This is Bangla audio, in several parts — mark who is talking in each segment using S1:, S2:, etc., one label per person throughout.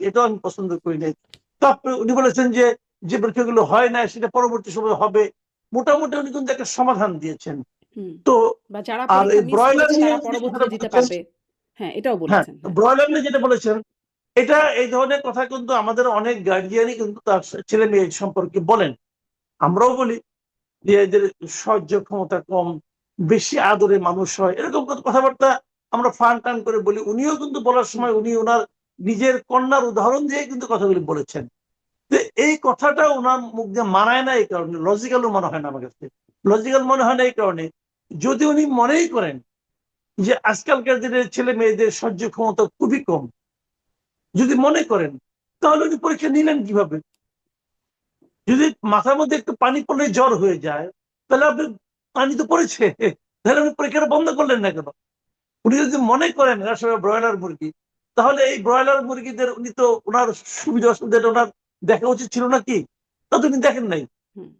S1: এটাও আমি পছন্দ করি নাই। তারপরে উনি বলেছেন যে যে পরীক্ষাগুলো হয় না সেটা পরবর্তী সময় হবে। মোটামুটি উনি কিন্তু একটা সমাধান দিয়েছেন।
S2: হুম।
S1: তো
S2: বা যারা
S1: আর
S2: পরীক্ষা
S1: এই
S2: মিস
S1: ব্রয়লার
S2: করেছে
S1: নিয়ে
S2: তারা
S1: যে কথাটা
S2: পরবর্তীতে দিতে
S1: বলেছেন,
S2: পারবে। হ্যাঁ, এটাও
S1: হ্যাঁ,
S2: বলেছেন। হ্যাঁ।
S1: ব্রয়লার নিয়ে যেটা বলেছেন, এটা এই ধরনের কথা কিন্তু আমাদের অনেক গার্জিয়ানই কিন্তু তার ছেলে মেয়ে সম্পর্কে বলেন। আমরাও বলি যে এদের সহ্য ক্ষমতা কম, বেশি আদরে মানুষ হয়, এরকম কথাবার্তা আমরা ফান টান করে বলি। উনিও কিন্তু বলার
S2: হুম,
S1: সময় উনি ওনার নিজের কন্যার উদাহরণ দিয়ে কিন্তু কথাগুলি বলেছেন। যে এই কথাটা ওনার মুখ দিয়ে মানায় না, এই কারণে লজিক্যালও মনে হয় না আমার কাছে। লজিক্যাল মনে হয় না এই কারণে, যদি উনি মনেই করেন যে আজকালকার দিনের ছেলে মেয়েদের সহ্য ক্ষমতা খুবই কম, যদি মনে করেন, তাহলে উনি পরীক্ষা নিলেন কিভাবে? যদি মাথার মধ্যে একটু পানি পড়লে জ্বর হয়ে যায়, তাহলে আপনি, পানি তো পড়েছে, তাহলে আপনি পরীক্ষাটা বন্ধ করলেন না কেন? উনি যদি মনে করেন আসলে ব্রয়লার মুরগি, তাহলে এই ব্রয়লার মুরগিদের উনি তো ওনার সুবিধা অসুবিধাটা ওনার দেখা উচিত ছিল নাকি? তা তো উনি দেখেন নাই।
S2: হুম,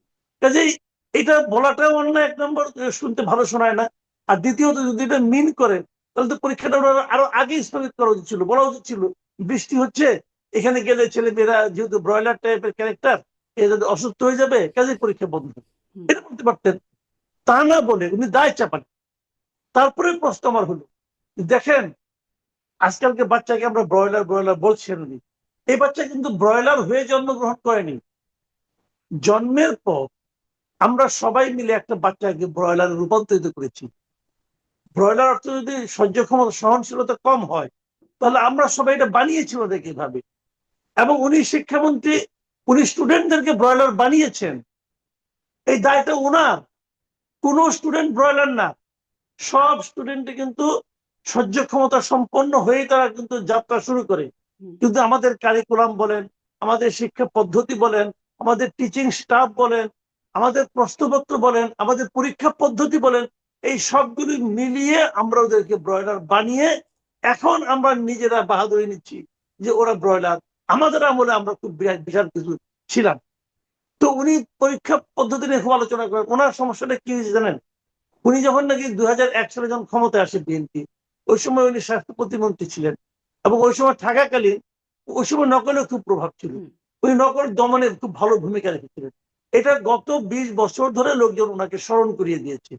S1: কাজেই এটা বলাটাও অন্যায়, এক নম্বর শুনতে ভালো শোনায় না। আর দ্বিতীয়ত যদি এটা মিন করেন, তাহলে তো পরীক্ষাটা ওনার আরো আগে স্থগিত করা উচিত ছিল, বলা উচিত ছিল বৃষ্টি হচ্ছে, এখানে গেলে ছেলে মেয়েরা যেহেতু ব্রয়লার টাইপের ক্যারেক্টার, এ যদি অসুস্থ হয়ে যাবে, কাজেই পরীক্ষা বন্ধ।
S2: হুম।
S1: এটা করতে পারতেন। তা না বলে উনি দায় চাপান। তারপরে প্রশ্ন আমার হলো, দেখেন আজকালকে বাচ্চাকে আমরা ব্রয়লার ব্রয়লার বলছেন উনি, এই বাচ্চা কিন্তু ব্রয়লার হয়ে জন্মগ্রহণ করেনি। জন্মের পর আমরা সবাই মিলে একটা বাচ্চাকে ব্রয়লারে রূপান্তরিত করেছি। ব্রয়লার অর্থ যদি সহ্য ক্ষমতা সহনশীলতা কম হয়, তাহলে আমরা সবাই এটা বানিয়েছি ওদেরকে এভাবে। এবং উনি শিক্ষামন্ত্রী, উনি স্টুডেন্টদেরকে ব্রয়লার বানিয়েছেন, এই দায়টা ওনার। কোন স্টুডেন্ট ব্রয়লার না, সব স্টুডেন্ট কিন্তু সহ্য ক্ষমতা সম্পন্ন হয়ে তারা কিন্তু যাত্রা শুরু করে।
S2: হুম,
S1: কিন্তু আমাদের কারিকুলাম বলেন, আমাদের শিক্ষা পদ্ধতি বলেন, আমাদের টিচিং স্টাফ বলেন, আমাদের প্রশ্নপত্র বলেন, আমাদের পরীক্ষা পদ্ধতি বলেন, এই সবগুলি মিলিয়ে আমরা ওদেরকে ব্রয়লার বানিয়ে এখন আমরা নিজেরা বাহাদুরি নিচ্ছি যে ওরা ব্রয়লার। আমাদের আমলে আমরা খুব বিশাল কিছু ছিলাম। তো উনি পরীক্ষা পদ্ধতি নিয়ে খুব আলোচনা করেন। ওনার সমস্যাটা কি হয়েছে জানেন? উনি যখন নাকি 2001 সালে যখন ক্ষমতায় আসে বিএনপি, ওই সময় উনি স্বাস্থ্য প্রতিমন্ত্রী ছিলেন। এবং ওই সময় থাকাকালীন ওই সময় নকলের খুব প্রভাব ছিল।
S2: হুম,
S1: উনি নকল দমনে খুব ভালো ভূমিকা রেখেছিলেন। এটা গত 20 বছর ধরে লোকজন ওনাকে স্মরণ করিয়ে দিয়েছে।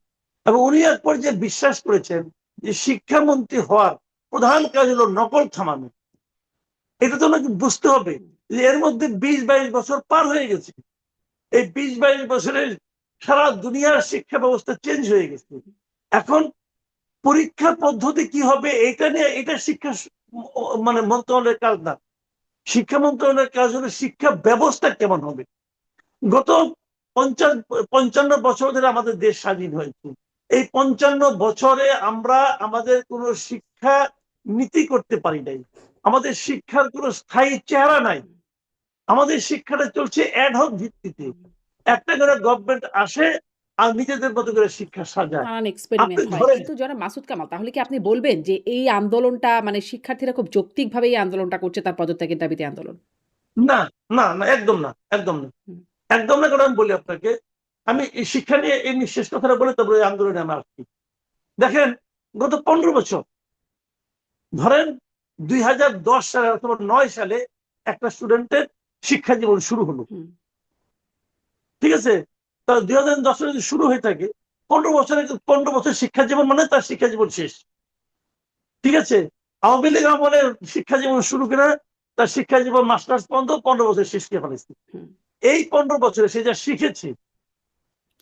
S1: এবং উনি এক পর্যায়ে বিশ্বাস করেছেন যে শিক্ষামন্ত্রী হওয়ার প্রধান কাজ হলো নকল থামানো। এটা তো ওনাকে বুঝতে হবে
S2: হুম।
S1: যে এর মধ্যে 20-22 বছর পার হয়ে গেছে। এই 20-22 বছরের সারা দুনিয়ার শিক্ষা ব্যবস্থা চেঞ্জ হয়ে গেছে। এখন পরীক্ষা পদ্ধতি কি হবে এটা নিয়ে, এটা শিক্ষা মানে মন্ত্রণালয়ের কাজ না। শিক্ষা মন্ত্রণালয়ের কাজ হলো শিক্ষা ব্যবস্থা কেমন হবে। গত 55 বছর ধরে আমাদের দেশ স্বাধীন হয়েছে। এই 55 বছরে আমরা আমাদের কোনো শিক্ষা নীতি করতে পারি নাই। আমাদের শিক্ষার কোনো স্থায়ী চেহারা নাই। আমাদের শিক্ষাটা চলছে অ্যাডহক ভিত্তিতে।
S2: হুম।
S1: একটা করে গভর্নমেন্ট আসে আর নিজেদের মতো করে শিক্ষা সাজায়।
S2: নানান
S1: আপনি
S2: এক্সপেরিমেন্ট হয়।
S1: ধরেন,
S2: কিন্তু জনাব মাসুদ কামাল, তাহলে কি আপনি বলবেন যে এই আন্দোলনটা মানে শিক্ষার্থীরা খুব যৌক্তিকভাবে এই আন্দোলনটা করছে তার পদত্যাগের দাবিতে আন্দোলন?
S1: না, না, না, একদম না, একদম না।
S2: হুম,
S1: একদম না, কারণ আমি বলি আপনাকে, আমি এই শিক্ষা নিয়ে এমনি শেষ কথাটা বলে তারপরে এই আন্দোলনে আমি আসছি। দেখেন, গত 15 বছর ধরেন 2010 সালে অথবা 9 সালে একটা স্টুডেন্টের শিক্ষা জীবন শুরু হলো।
S2: হুম,
S1: ঠিক আছে? তা 2010 সালে যদি শুরু হয়ে থাকে, 15 বছর শিক্ষা জীবন মানে তার শিক্ষা জীবন শেষ। ঠিক আছে? আওয়ামী লীগ আমলে শিক্ষা জীবন শুরু করে তার শিক্ষা জীবন মাস্টার্স পর্যন্ত 15 বছর শেষ করে ফেলেছে।
S2: হুম,
S1: এই 15 বছরে সে যা শিখেছে,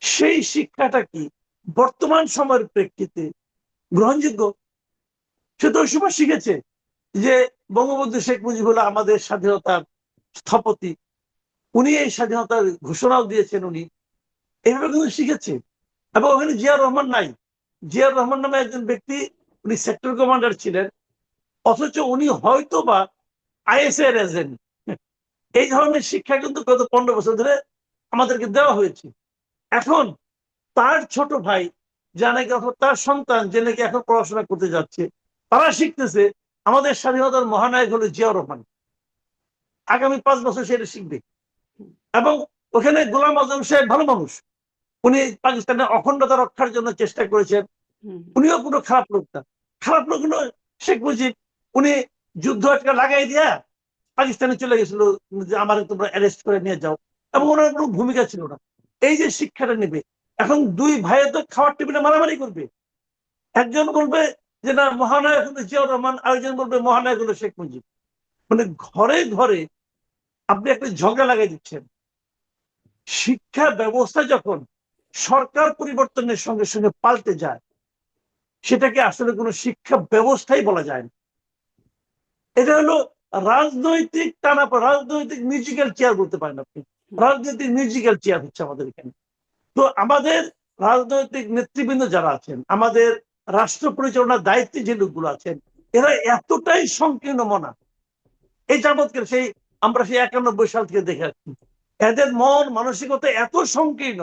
S1: সেই শিক্ষাটা কি বর্তমান সময়ের প্রেক্ষিতে গ্রহণযোগ্য? সে তো ওই সময় শিখেছে যে বঙ্গবন্ধু শেখ মুজিব হলো আমাদের স্বাধীনতার স্থপতি, উনি এই স্বাধীনতার ঘোষণাও দিয়েছেন, উনি এইভাবে কিন্তু শিখেছে। এবং ওখানে জিয়াউর রহমান নাই। জিয়াউর রহমান নামে একজন ব্যক্তি, উনি সেক্টর কমান্ডার ছিলেন, অথচ উনি হয়তো বা আইএসএর এজেন্ট। এই ধরনের শিক্ষা কিন্তু গত 15 বছর ধরে আমাদেরকে দেওয়া হয়েছে। এখন তার ছোট ভাই যা নাকি, অথবা তার সন্তান যে নাকি এখন পড়াশোনা করতে যাচ্ছে, তারা শিখতেছে আমাদের স্বাধীনতার মহানায়ক হলো জিয়াউর রহমান। আগামী 5 বছর সেটা শিখবে।
S2: হুম,
S1: এবং ওখানে গোলাম আজম সাহেব ভালো মানুষ, উনি পাকিস্তানের অখণ্ডতা রক্ষার জন্য চেষ্টা করেছেন।
S2: হুম,
S1: উনিও কোনো খারাপ লোক না। খারাপ লোক নয় শেখ মুজিব। উনি যুদ্ধ একটা লাগাই দিয়া পাকিস্তানে চলে গেছিল যে আমার তোমরা অ্যারেস্ট করে নিয়ে যাও, এবং ওনার কোনো ভূমিকা ছিল না। এই যে শিক্ষাটা নেবে, এখন দুই ভাইয়ে তো খাওয়ার টেবিলে মারামারি করবে। একজন বলবে যে না মহানায়ক হলো জিয়াউর রহমান, আরেকজন বলবে মহানায়ক হলো শেখ মুজিব। মানে ঘরে ঘরে আপনি একটা ঝগড়া লাগাই দিচ্ছেন। শিক্ষা ব্যবস্থা যখন সরকার পরিবর্তনের সঙ্গে সঙ্গে পাল্টে যায়, সেটাকে আসলে কোনো শিক্ষা ব্যবস্থাই বলা যায় না। এটা হলো রাজনৈতিক রাজনৈতিক মিউজিক্যাল চেয়ার বলতে পারেন আপনি। রাজনৈতিক মিউজিক্যাল চেয়ার হচ্ছে আমাদের এখানে। তো আমাদের রাজনৈতিক নেতৃবৃন্দ যারা আছেন, আমাদের রাষ্ট্র পরিচালনার দায়িত্বে যে লোকগুলো আছেন, এরা এতটাই সংকীর্ণ মনা। এই যাবৎকাল আমরা সেই 91 সাল থেকে দেখে আসছি, এদের মন মানসিকতা এত সংকীর্ণ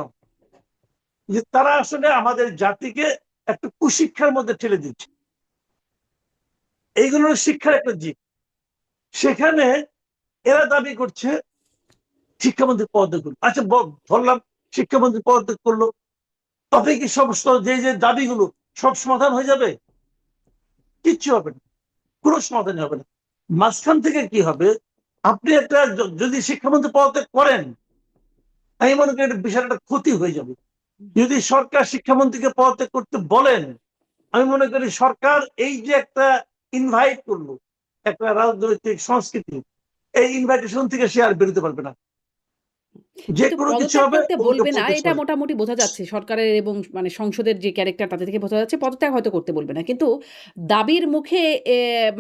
S1: যে তারা আসলে আমাদের জাতিকে একটা কুশিক্ষার মধ্যে ঠেলে দিচ্ছে। এইগুলো শিক্ষার একটা দিক। সেখানে এরা দাবি করছে শিক্ষামন্ত্রী পদত্যাগ করলো। আচ্ছা ধরলাম শিক্ষামন্ত্রী পদত্যাগ করলো, তবে কি সমস্ত যে দাবিগুলো সব সমাধান হয়ে যাবে? কিচ্ছু হবে না, কোনো সমাধান হবে না। মাঝখান থেকে কি হবে, আপনি একটা যদি শিক্ষামন্ত্রী পদত্যাগ করেন, আমি মনে করি বিশাল একটা ক্ষতি হয়ে যাবে। যদি সরকার শিক্ষামন্ত্রীকে পদত্যাগ করতে বলেন, আমি মনে করি সরকার এই যে একটা ইনভাইট করলো একটা রাজনৈতিক সংস্কৃতি, এই ইনভাইটেশন থেকে সে আর বেরোতে পারবে না। যে
S2: কিন্তু
S1: কোনো কিছু
S2: পদত্যাগ
S1: হবে
S2: করতে
S1: ওকে
S2: বলবে না,
S1: প্রত্যক্ষ
S2: এটা
S1: হবে।
S2: মোটামুটি বোঝা যাচ্ছে সরকারের এবং মানে সংসদের যে ক্যারেক্টার তাদের থেকে বোঝা যাচ্ছে পদত্যাগ হয়তো করতে বলবে না। কিন্তু দাবির মুখে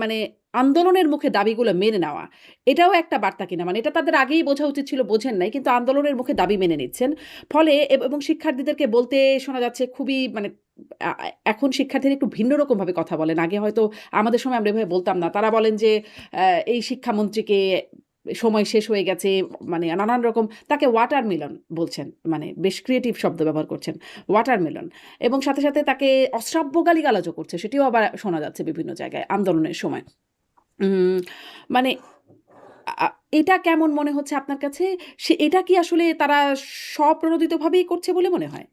S2: মানে আন্দোলনের মুখে দাবিগুলো মেনে নেওয়া, এটাও একটা বার্তা কিনা? মানে এটা তাদের আগেই বোঝা উচিত ছিল, বোঝেন নাই। কিন্তু আন্দোলনের মুখে দাবি মেনে নিচ্ছেন। ফলে এবং শিক্ষার্থীদেরকে বলতে শোনা যাচ্ছে খুবই মানে আ এখন শিক্ষার্থীরা একটু ভিন্ন রকমভাবে কথা বলেন। আগে হয়তো আমাদের সময় আমরা এভাবে বলতাম না। তারা বলেন যে এই শিক্ষামন্ত্রীকে সময় শেষ হয়ে গেছে, মানে নানান রকম তাকে ওয়াটারমেলন বলছেন, মানে বেশ ক্রিয়েটিভ শব্দ ব্যবহার করছেন, ওয়াটারমেলন। এবং সাথে সাথে তাকে অশ্রাব্য গালিগালাজও করছে, সেটিও আবার শোনা যাচ্ছে বিভিন্ন জায়গায় আন্দোলনের সময়। উম, মানে এটা কেমন মনে হচ্ছে আপনার কাছে? এটা কি আসলে তারা স্বপ্রণোদিতভাবেই করছে বলে মনে হয়?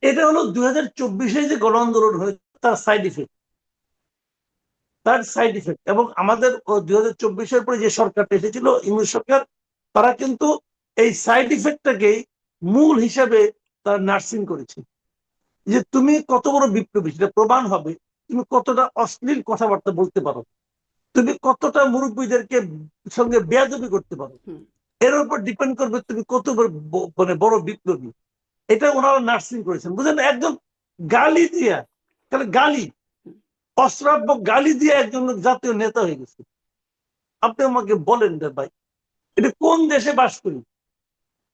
S1: এটা হলো 2024 যে গণ আন্দোলন হয়েছে তার সাইড ইফেক্ট। এবং আমাদের 2024 পরে যে সরকারটা এসেছিল ইংরেজ সরকার, তারা কিন্তু এই সাইড ইফেক্টটাকেই মূল হিসাবে তারা নার্সিং করেছে। যে তুমি কত বড় বিপ্লবী সেটা প্রমাণ হবে তুমি কতটা অশ্লীল কথাবার্তা বলতে পারো, তুমি কতটা মুরব্বীদেরকে সঙ্গে বেয়াদবি করতে পারো।
S2: হুম।
S1: এর উপর ডিপেন্ড করবে তুমি কত মানে বড় বিপ্লবী। এটা ওনারা নার্সিং করেছেন, বুঝলেন? একজন গালি দিয়া, তাহলে গালি, অশ্রাব্য গালি দিয়ে একজন জাতীয় নেতা হয়ে গেছে। আপনি আমাকে বলেন রে ভাই, এটা কোন দেশে বাস করি?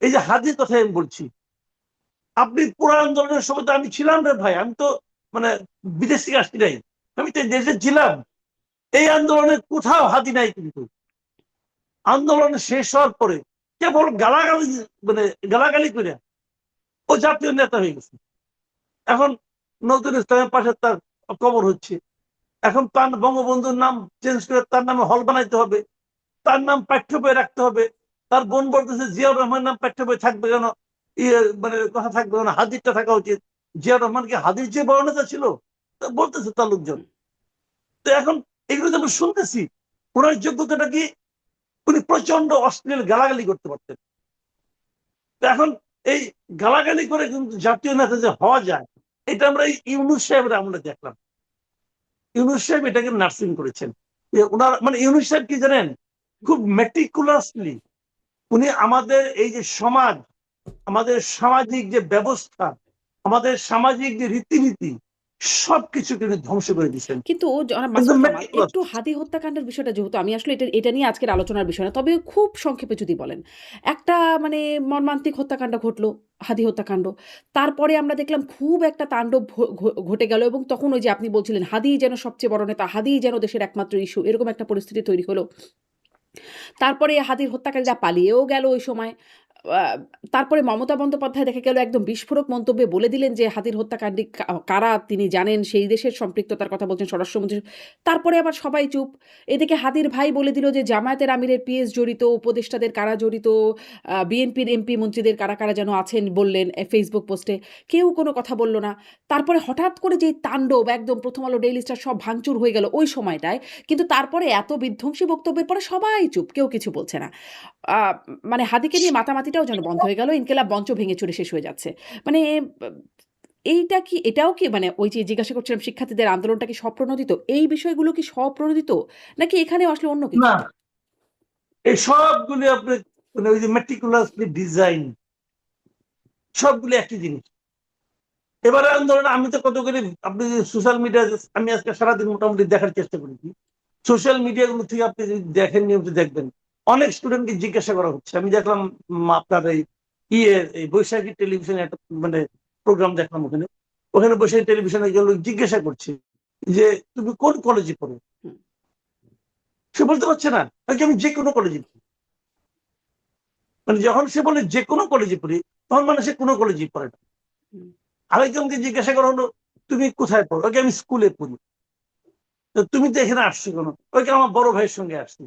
S1: এই যে হাদির কথা আমি বলছি, আপনি পুরো আন্দোলনের সময় তো আমি ছিলাম রে ভাই, আমি তো মানে বিদেশ থেকে আসছি নাই, আমি তো দেশে ছিলাম। এই আন্দোলনে কোথাও হাতি নাই, কিন্তু আন্দোলন শেষ হওয়ার পরে কেবল গালাগালি, মানে গালাগালি করে ও জাতীয় নেতা হয়ে গেছে। এখন নজরুল ইসলামের পাশে তার কবর হচ্ছে, এখন তার বঙ্গবন্ধুর নাম চেঞ্জ করে তার নামে হল বানাইতে হবে, তার নাম পাঠ্য বই রাখতে হবে। তার বোন বলতেছে জিয়াউর রহমান নাম পাঠ্য বই থাকবে কেন, ইয়ে মানে কথা থাকবে কেন, হাদিরটা থাকা উচিত। জিয়াউর রহমান কি হাদির যে বড় নেতা ছিল? বলতেছে তার লোকজন। তো এখন এগুলো যখন শুনতেছি, ওনার যোগ্যতাটা কি? উনি প্রচন্ড অশ্লীল গালাগালি করতে পারতেন। তো এখন এই গালাগালি করে কিন্তু জাতীয় নেতা যে হওয়া যায়, এটা আমরা এই ইউনূস সাহেবের আমরা দেখলাম। ইউনূস সাহেব এটাকে নার্সিং করেছেন। ওনার মানে ইউনূস সাহেব কি জানেন, খুব মেটিকুলাসলি উনি আমাদের এই যে সমাজ, আমাদের সামাজিক যে ব্যবস্থা, আমাদের সামাজিক যে রীতিনীতি, সবকিছু কিন্তু ধ্বংস করে দিচ্ছেন।
S2: কিন্তু জনাব
S1: একদম
S2: মাসুদ কামাল,
S1: মেটিকুলাস।
S2: একটু হাদি হত্যাকাণ্ডের বিষয়টা, যেহেতু আমি আসলে এটা নিয়ে আজকের আলোচনার বিষয় না, তবে খুব সংক্ষেপে যদি বলেন। একটা মানে মর্মান্তিক হত্যাকাণ্ড ঘটলো, হাদি হত্যাকাণ্ড। তারপরে আমরা দেখলাম খুব একটা তাণ্ডব ঘটে গেল এবং তখন ওই যে আপনি বলছিলেন হাদিই যেন সবচেয়ে বড় নেতা, হাদিই যেন দেশের একমাত্র ইস্যু, এরকম একটা পরিস্থিতি তৈরি হলো। তারপরে হাদির হত্যাকারীরা পালিয়েও গেল ওই সময়। আহ, তারপরে মমতা বন্দ্যোপাধ্যায় দেখা গেল একদম বিস্ফোরক মন্তব্যে বলে দিলেন যে হাতির হত্যাকাণ্ডে কারা তিনি জানেন, সেই দেশের সম্পৃক্ততার কথা বলছেন স্বরাষ্ট্রমন্ত্রী। তারপরে আবার সবাই চুপ। এদিকে হাতির ভাই বলে দিল যে জামায়াতের আমিরের পিএস জড়িত, উপদেষ্টাদের কারা জড়িত, বিএনপির এমপি মন্ত্রীদের কারা কারা যেন আছেন বললেন ফেসবুক পোস্টে। কেউ কোনো কথা বলল না। তারপরে হঠাৎ করে যে তাণ্ডব, একদম প্রথম আলো, ডেইলি স্টার সব ভাঙচুর হয়ে গেল ওই সময়টায়। কিন্তু তারপরে এত বিধ্বংসী বক্তব্যের পরে সবাই চুপ, কেউ কিছু বলছে না। আহ, মানে হাদিকে নিয়ে মাতামাতিটাও যেন বন্ধ হয়ে গেল, ইনকেলাব মঞ্চ ভেঙে চুরে শেষ হয়ে যাচ্ছে। মানে এইটা কি, এটাও কি, মানে ওই যে জিজ্ঞাসা করছিলাম শিক্ষার্থীদের আন্দোলনটা কি স্বপ্রণোদিত, এই বিষয়গুলো কি স্বপ্রণোদিত, নাকি এখানে আসলে অন্য কিছু?
S1: না, এই সবগুলি আপনি মানে ওই যে মেটিকুলাসলি ডিজাইন, সবগুলি একই জিনিস। এবারে আন্দোলন আমি তো কতগুলি, আপনি সোশ্যাল মিডিয়া, আমি আজকে সারাদিন মোটামুটি দেখার চেষ্টা করেছি, সোশ্যাল মিডিয়া গুলো থেকে আপনি যদি দেখেন, নিয়মিত দেখবেন, অনেক স্টুডেন্টকে জিজ্ঞাসা করা হচ্ছে। আমি দেখলাম আপনার এই বৈশাখী টেলিভিশনে একটা মানে প্রোগ্রাম দেখলাম, ওখানে ওখানে বৈশাখী টেলিভিশনে একজন লোক জিজ্ঞাসা করছে যে তুমি কোন কলেজে পড়ো।
S2: হুম,
S1: সে বলতে পারছে না, নাকি আমি যে কোনো কলেজে পড়ি। মানে যখন সে বলে যে কোনো কলেজে পড়ি, তখন মানে সে কোনো কলেজে পড়ে না।
S2: হুম,
S1: আরেকজনকে জিজ্ঞাসা করা হলো তুমি কোথায় পড়ো, ওকে আমি স্কুলে পড়ি। তো তুমি তো এখানে আসছো কেন, ওকে আমার বড় ভাইয়ের সঙ্গে আসছি।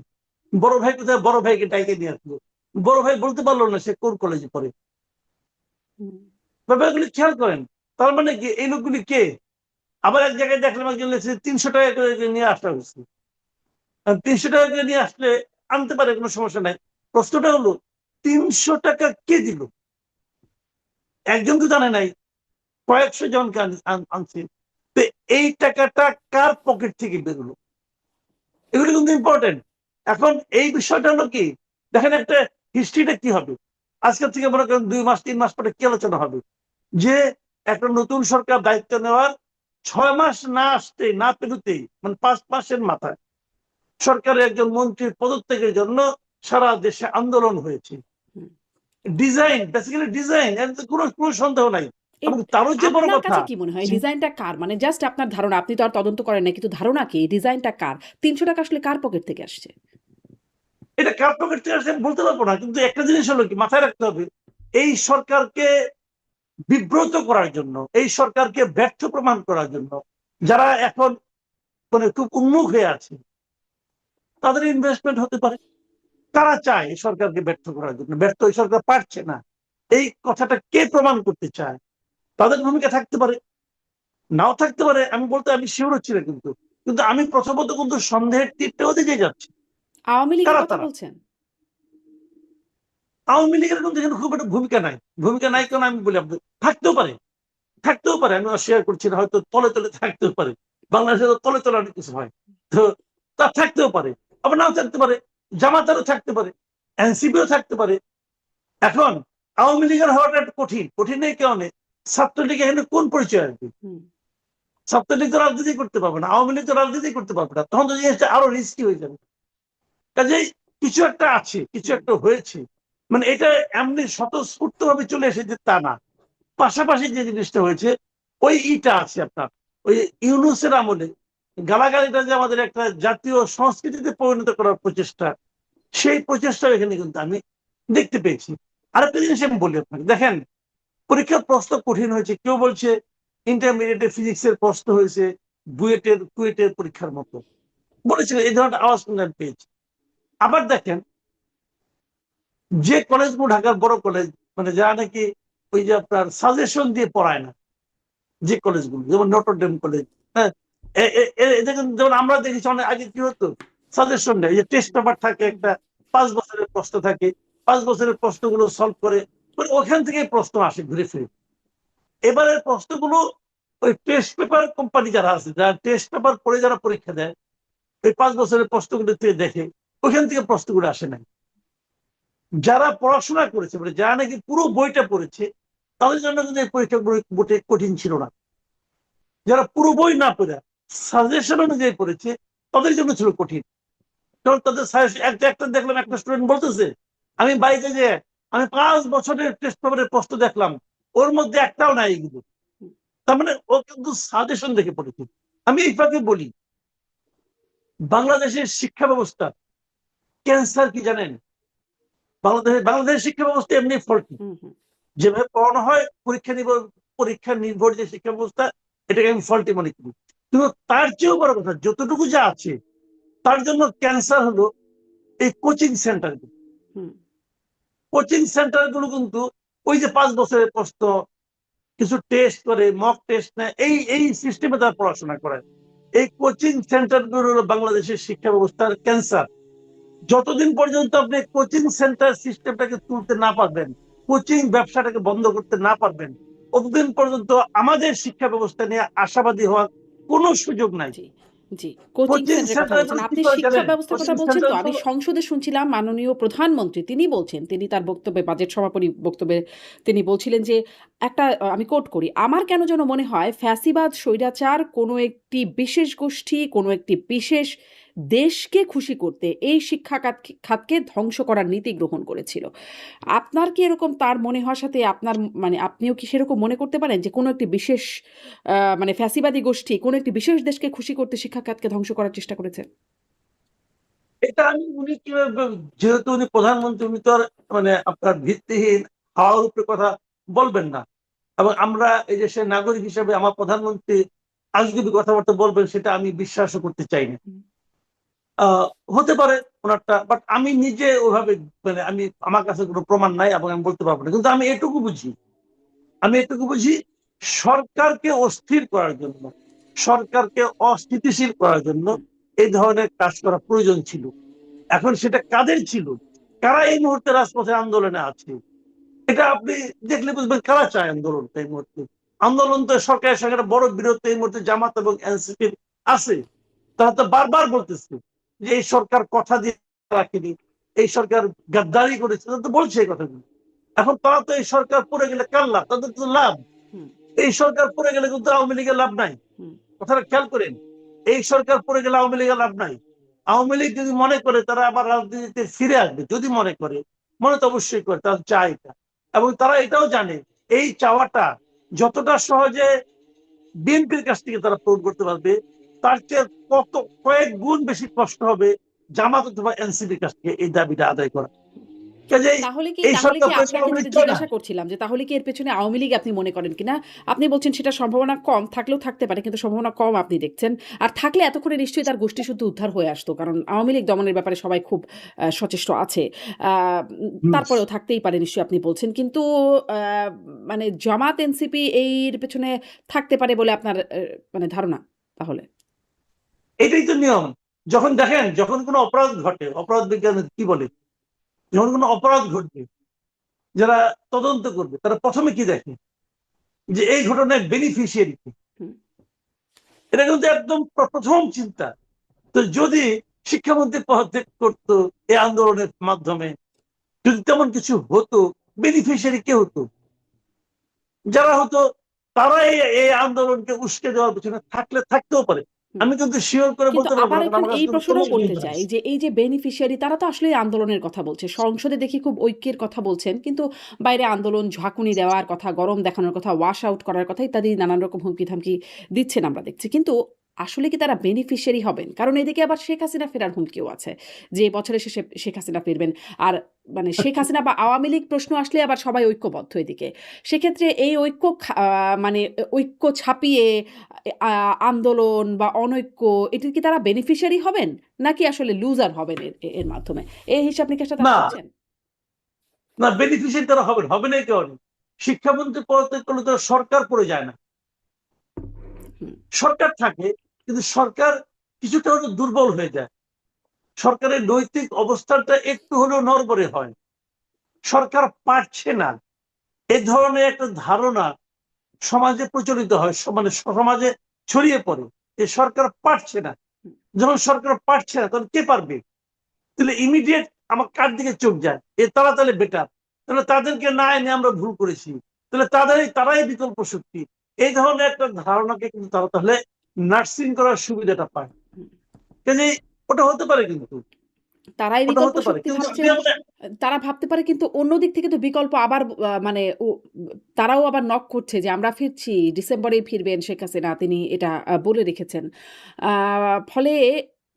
S1: বড় ভাই কোথায়, বড় ভাইকে ডাইকে নিয়ে আসলো। বড় ভাই বলতে পারলো না সে কোন কলেজে পড়ে।
S2: হুম,
S1: ব্যাপারগুলি খেয়াল করেন। তার মানে কি এই লোকগুলি কে? আবার এক জায়গায় দেখলাম একজন লিখছে 300 টাকা করে নিয়ে আসতে হচ্ছে। 300 টাকা করে নিয়ে আসলে আনতে পারে, কোনো সমস্যা নাই। প্রশ্নটা হলো 300 টাকা কে দিল? একজন তো জানে নাই, কয়েকশো জনকে আনছে। তো এই টাকাটা কার পকেট থেকে বেরোলো, এগুলো কিন্তু ইম্পর্টেন্ট। এখন এই বিষয়টা হলো কি, দেখেন একটা হিস্ট্রিটা কি হবে। আজকের থেকে মনে করেন 2 মাস 3 মাস পরে কি আলোচনা হবে, যে একটা নতুন সরকার দায়িত্ব নেওয়ার 6 মাস না আসতে না পেরোতেই, মানে 5 মাসের মাথায় সরকারের একজন মন্ত্রীর পদত্যাগের জন্য সারা দেশে আন্দোলন হয়েছে।
S2: হুম।
S1: ডিজাইন, বেসিক্যালি ডিজাইন, এর তো কোনো কোনো সন্দেহ নাই। এবং তারও যে বড়
S2: আপনার
S1: কথা,
S2: কাছে কি মনে হয় ডিজাইনটা কার, মানে জাস্ট আপনার ধারণা, আপনি তো আর তদন্ত করেন না, কিন্তু ধারণা কি ডিজাইনটা কার? 300 টাকা আসলে কার পকেট থেকে আসছে?
S1: এটা কার পকেট থেকে আসে বলতে পারবো না, কিন্তু একটা জিনিস হলো কি মাথায় রাখতে হবে, এই সরকারকে বিব্রত করার জন্য, এই সরকারকে ব্যর্থ প্রমাণ করার জন্য যারা এখন মানে খুব উন্মুখ হয়ে আছে, তাদের ইনভেস্টমেন্ট হতে পারে। তারা চায় এই সরকারকে ব্যর্থ করার জন্য, ব্যর্থ এই সরকার পারছে না, এই কথাটা কে প্রমাণ করতে চায়, তাদের ভূমিকা থাকতে পারে, নাও থাকতে পারে। আমি বলতে আমি শিওর হচ্ছি না, কিন্তু কিন্তু আমি প্রথমত কিন্তু সন্দেহের তীরটা ওদিকে যাচ্ছে।
S2: আওয়ামী লীগের
S1: কারা
S2: কথা
S1: তারা?
S2: বলছেন?
S1: আওয়ামী লীগের কিন্তু এখানে খুব একটা ভূমিকা নাই। ভূমিকা নাই কেন আমি বলি, আপনি থাকতেও পারে, থাকতেও পারে, আমি অস্বীকার করছি না, হয়তো তলে তলে থাকতেও পারে। বাংলাদেশে তো তলে তলে অনেক কিছু হয়, তো তা থাকতেও পারে, আবার নাও থাকতে পারে। জামাতারও থাকতে পারে, এনসিপিও থাকতে পারে। এখন আওয়ামী লীগের হওয়াটা একটু কঠিন, কঠিন নেই কেন, ছাত্রলীগ এখানে কোন পরিচয় আর কি?
S2: হুম,
S1: ছাত্রলীগ তো রাজনীতি করতে পারবে না, আওয়ামী লীগ তো রাজনীতি করতে পারবে না, তখন তো জিনিসটা আরো রিস্কি হয়ে যাবে। কাজেই কিছু একটা আছে, কিছু
S2: হুম,
S1: একটা হয়েছে, মানে এটা এমনি স্বতঃস্ফূর্ত ভাবে চলে এসেছে তা না। পাশাপাশি যে জিনিসটা হয়েছে, ওই ইটা আছে আপনার, ওই ইউনূসের আমলে গালাগালিটা যে আমাদের একটা জাতীয় সংস্কৃতিতে পরিণত করার প্রচেষ্টা, সেই প্রচেষ্টা এখানে কিন্তু আমি দেখতে পেয়েছি। আরেকটা জিনিস আমি বলি আপনাকে, দেখেন পরীক্ষার প্রশ্ন কঠিন হয়েছে, কেউ বলছে ইন্টারমিডিয়েটে ফিজিক্সের প্রশ্ন হয়েছে বুয়েটের কুয়েটের পরীক্ষার মতো, বলেছিল এই ধরনের আওয়াজ কিন্তু আমি পেয়েছি। আবার দেখেন যে কলেজগুলো ঢাকার বড় কলেজ, মানে যারা নাকি ওই যে আপনার সাজেশন দিয়ে পড়ায় না, যে কলেজগুলো যেমন নটরডেম কলেজ, হ্যাঁ, দেখেন যেমন আমরা দেখেছি অনেক আগে কি হতো, সাজেশন নেই, যে টেস্ট পেপার থাকে একটা, 5 বছরের প্রশ্ন থাকে, 5 বছরের প্রশ্নগুলো সলভ করে, মানে ওখান থেকে প্রশ্ন আসে ঘুরে ফিরে। এবারের প্রশ্নগুলো ওই টেস্ট পেপার কোম্পানি যারা আছে, যারা টেস্ট পেপার পড়ে যারা পরীক্ষা দেয়, ওই 5 বছরের প্রশ্নগুলো থেকে দেখে ওখান থেকে প্রশ্নগুলো আসে নাই। যারা পড়াশোনা করেছে, মানে যারা নাকি পুরো বইটা পড়েছে, তাদের জন্য কিন্তু এই পরীক্ষা কঠিন ছিল না। যারা পুরো বই না পড়ে সাজেশন অনুযায়ী পড়েছে, তাদের জন্য ছিল কঠিন। কারণ তাদের একটা একটা দেখলাম, একটা স্টুডেন্ট বলতেছে আমি বাড়িতে যে আমি 5 বছরের টেস্ট পেপারের প্রশ্ন দেখলাম, ওর মধ্যে একটাও নাই এগুলো।
S2: হুম।
S1: তার মানে ও কিন্তু সাজেশন দেখে পড়েছে। আমি এই ফাঁকে বলি, বাংলাদেশের শিক্ষা ব্যবস্থা ক্যান্সার কি জানেন? বাংলাদেশের শিক্ষা ব্যবস্থা এমনি ফল্টি।
S2: হুম, হুম।
S1: যেভাবে পড়ানো হয় পরীক্ষা নির্ভর যে শিক্ষা ব্যবস্থা, এটাকে আমি ফল্টি মনে করি। কিন্তু তার চেয়েও বড় কথা, যতটুকু যা আছে তার জন্য ক্যান্সার হলো এই কোচিং সেন্টার।
S2: হুম।
S1: কোচিং সেন্টার গুলো কিন্তু ওই যে 5 বছরের প্রশ্ন, কিছু টেস্ট করে, মক টেস্ট নেয়, এই সিস্টেমে তারা পড়াশোনা করে। এই কোচিং সেন্টার গুলো হলো বাংলাদেশের শিক্ষা ব্যবস্থার ক্যান্সার। যতদিন পর্যন্ত আপনি কোচিং সেন্টার সিস্টেমটাকে তুলতে না পারবেন, কোচিং ব্যবসাটাকে বন্ধ করতে না পারবেন, ততদিন পর্যন্ত আমাদের শিক্ষা ব্যবস্থা নিয়ে আশাবাদী হওয়ার কোনো সুযোগ নাই।
S2: জি, জি। কোচিং
S1: কোচিং
S2: সেন্টারের কথা
S1: সেন্টার
S2: বলছেন।
S1: গুলো কি
S2: আপনি
S1: করে
S2: শিক্ষা
S1: জানেন?
S2: ব্যবস্থার
S1: কোচিং
S2: কথা বলছেন
S1: সেন্টার
S2: তো? আমি সংসদে শুনছিলাম মাননীয় প্রধানমন্ত্রী তিনি বলছেন, তিনি তার বক্তব্যে বাজেট সমাপনী বক্তব্যে তিনি বলছিলেন যে একটা আমি কোট করি, "আমার কেন যেন মনে হয় ফ্যাসিবাদ, স্বৈরাচার কোনো একটি বিশেষ গোষ্ঠী, কোনো একটি বিশেষ দেশকে খুশি করতে এই শিক্ষা খাতকে ধ্বংস করার নীতি গ্রহণ করেছিল।" আপনার কি এরকম তার মনে হওয়ার সাথে আপনার মানে আপনিও কি সেরকম মনে করতে পারেন যে কোনো একটি বিশেষ মানে ফ্যাসিবাদী গোষ্ঠী কোনো একটি বিশেষ দেশকে খুশি করতে শিক্ষা খাতকে ধ্বংস করার চেষ্টা করেছে?
S1: এটা আমি উনি কিভাবে, যেহেতু উনি প্রধানমন্ত্রী, উনি তো আর মানে আপনার ভিত্তিহীন হাওয়ার উপরে কথা বলবেন না। এবং আমরা এই দেশের নাগরিক হিসেবে আমার প্রধানমন্ত্রী আজগুবি কথাবার্তা বলবেন, সেটা আমি বিশ্বাসও করতে চাই না।
S2: হুম,
S1: হতে পারে ওনারটা, বাট আমি নিজে ওইভাবে মানে আমার কাছে কোনো প্রমাণ নাই এবং আমি বলতে পারবো না। কিন্তু আমি এটুকু বুঝি সরকারকে অস্থির করার জন্য, সরকারকে অস্থিতিশীল করার জন্য
S2: হুম,
S1: এই ধরনের কাজ করা প্রয়োজন ছিল। এখন সেটা কাদের ছিল, কারা এই মুহূর্তে রাজপথে আন্দোলনে আছে, এটা আপনি দেখলে বুঝবেন কারা চায় আন্দোলনটা এই মুহূর্তে। আন্দোলন তো সরকারের সঙ্গে একটা বড় বিরোধ এই মুহূর্তে জামাত এবং এনসিপির আছে। তারা তো বারবার বলতেছে যে এই সরকার কথা দিয়ে রাখেনি, এই সরকার গাদ্দারি করেছে, তারা তো বলছে এই কথাগুলো। এখন তারা তো এই সরকার পড়ে গেলে কার লাভ? তাদের তো লাভ।
S2: হুম,
S1: এই সরকার পড়ে গেলে কিন্তু আওয়ামী লীগের লাভ নাই।
S2: হুম,
S1: কথাটা খেয়াল করেন, এই সরকার পড়ে গেলে আওয়ামী লীগের লাভ নাই। আওয়ামী লীগ যদি মনে করে তারা আবার রাজনীতিতে ফিরে আসবে, যদি মনে করে, মনে তো অবশ্যই করে, তারা চায় এটা। এবং তারা এটাও জানে এই চাওয়াটা যতটা সহজে বিএনপির কাছ থেকে তারা পূরণ করতে পারবে, তার চেয়ে কয়েক গুণ বেশি কষ্ট হবে জামাত অথবা এনসিপির কাছ থেকে এই দাবিটা আদায় করা। কাজেই এই
S2: তাহলে
S1: সরকার
S2: কি
S1: তো
S2: আপনাকে
S1: আওয়ামী লীগ
S2: যেটা
S1: চায় না।
S2: জিজ্ঞাসা করছিলাম যে তাহলে কি এর পেছনে আওয়ামী লীগ আপনি মনে করেন কিনা? আপনি বলছেন সেটা সম্ভাবনা কম, থাকলেও থাকতে পারে কিন্তু সম্ভাবনা কম আপনি দেখছেন। আর থাকলে এতক্ষণে নিশ্চয়ই তার গোষ্ঠীসুদ্ধ উদ্ধার হয়ে আসতো। কারণ আওয়ামী লীগ দমনের ব্যাপারে সবাই খুব সচেষ্ট আছে। আ
S1: হুম।
S2: তারপরেও থাকতেই পারে নিশ্চয়ই আপনি বলছেন। কিন্তু আ মানে জামাত এনসিপি এর পেছনে থাকতে পারে বলে আপনার মানে ধারণা তাহলে?
S1: এটাই তো নিয়ম। যখন দেখেন, যখন কোনো অপরাধ ঘটে, অপরাধ বিজ্ঞানে কি বলে, যখন কোনো অপরাধ ঘটবে, যারা তদন্ত করবে তারা প্রথমে কি দেখে, যে এই ঘটনায় বেনিফিশিয়ারি কে।
S2: হুম,
S1: এটা কিন্তু একদম প্রথম চিন্তা। তো যদি শিক্ষামন্ত্রী পদত্যাগ করতো এই আন্দোলনের মাধ্যমে, যদি তেমন কিছু হতো, বেনিফিশিয়ারি কে হতো? যারা হতো, তারা এই আন্দোলনকে উস্কে দেওয়ার পিছনে থাকতেও পারে।
S2: হুম।
S1: আমি কিন্তু শিওর করে
S2: কিন্তু
S1: বলতে পারবো
S2: আবার
S1: না, কারণ
S2: এখানে
S1: আমার কাছে
S2: এই
S1: কিন্তু
S2: প্রশ্নটাও
S1: প্রমাণ
S2: করতে
S1: কিন্তু নাই।
S2: চাই যে এই যে বেনিফিশিয়ারি তারা তো আসলেই আন্দোলনের কথা বলছে। সংসদে দেখি খুব ঐক্যের কথা বলছেন। কিন্তু বাইরে আন্দোলন ঝাঁকুনি দেওয়ার কথা, গরম দেখানোর কথা, ওয়াশ আউট করার কথা ইত্যাদি নানান রকম হুমকি-ধামকি দিচ্ছেন আমরা দেখছি। কিন্তু আসলে কি তারা বেনিফিশিয়ারি হবেন? কারণ এদিকে আবার শেখ হাসিনা ফেরার হুমকিও আছে। যে বছরের শেষে শেখ হাসিনা ফিরবেন। আর মানে শেখ হাসিনা বা আওয়ামী লীগ প্রশ্ন আসলে আবার সবাই ঐক্যবদ্ধ এদিকে। সেক্ষেত্রে এই ঐক্য মানে ঐক্য ছাপিয়ে আ আন্দোলন বা অনৈক্য এটির কি তারা বেনিফিশিয়ারি হবেন? নাকি আসলে লুজার হবেন এর মাধ্যমে? এই হিসাব নিকাশটা তারা
S1: না,
S2: করছেন?
S1: না, বেনিফিশিয়ারি তারা হবে না এই কারণে, শিক্ষামন্ত্রী পদত্যাগ করলে তো সরকার পড়ে যায় না।
S2: হুম,
S1: সরকার থাকে, কিন্তু সরকার কিছুটা হলেও দুর্বল হয়ে যায়। সরকারের নৈতিক অবস্থানটা একটু হলেও নড়বড়ে হয়। সরকার পারছে না, এ ধরনের একটা ধারণা সমাজে প্রচলিত হয়, মানে সমাজে ছড়িয়ে পড়ে যে সরকার পারছে না।
S2: হুম।
S1: যখন সরকার পারছে না, তখন কে পারবে? তাহলে ইমিডিয়েট আমার কার দিকে চোখ যায়, তারা তাহলে বেটার, তাহলে তাদেরকে না এনে আমরা ভুল করেছি, তাহলে তারাই বিকল্প শক্তি। এই ধরনের একটা ধারণাকে কিন্তু তারা তাহলে নার্সিং করার সুবিধাটা পায়।
S2: হুম।
S1: কাজে ওটা হতে পারে, কিন্তু
S2: তারাই
S1: ওটা
S2: বিকল্প
S1: হতে পারে,
S2: শক্তি
S1: কিন্তু আপনি
S2: ভাবছেন।
S1: আমরা
S2: তারা ভাবতে পারে কিন্তু অন্য দিক থেকে তো বিকল্প আবার মানে তারাও আবার নক করছে যে আমরা ফিরছি, ডিসেম্বরেই ফিরবেন শেখ হাসিনা। তিনি এটা বলে রেখেছেন। আ ফলে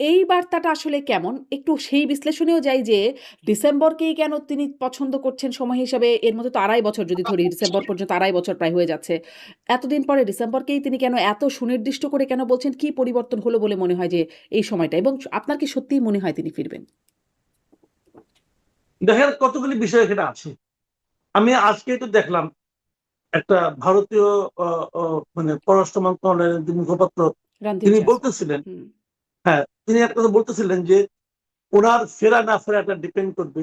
S2: এই বার্তাটা আসলে কেমন? একটু সেই বিশ্লেষণেও যাই যে ডিসেম্বরকেই কেন তিনি পছন্দ করছেন সময় হিসাবে? এর মধ্যে তো ২.৫ বছর যদি ধরি, ডিসেম্বর পর্যন্ত ২.৫ বছর প্রায় হয়ে যাচ্ছে। এতদিন পরে ডিসেম্বরকেই তিনি কেন এত সুনির্দিষ্ট করে কেন বলছেন? কি পরিবর্তন হলো বলে মনে হয় যে এই সময়টা? এবং আপনার কি সত্যিই মনে হয় তিনি ফিরবেন?
S1: দেখেন কতগুলি বিষয় এখানে আছে। আমি আজকেই তো দেখলাম একটা ভারতীয় মানে পররাষ্ট্র মন্ত্রণালয়ের যে মুখপাত্র
S2: রণধীর
S1: তিনি
S2: জয়সওয়াল।
S1: বলতেছিলেন,
S2: হুম,
S1: হ্যাঁ, তিনি একটা কথা বলতেছিলেন যে ওনার ফেরা না ফেরাটা ডিপেন্ড করবে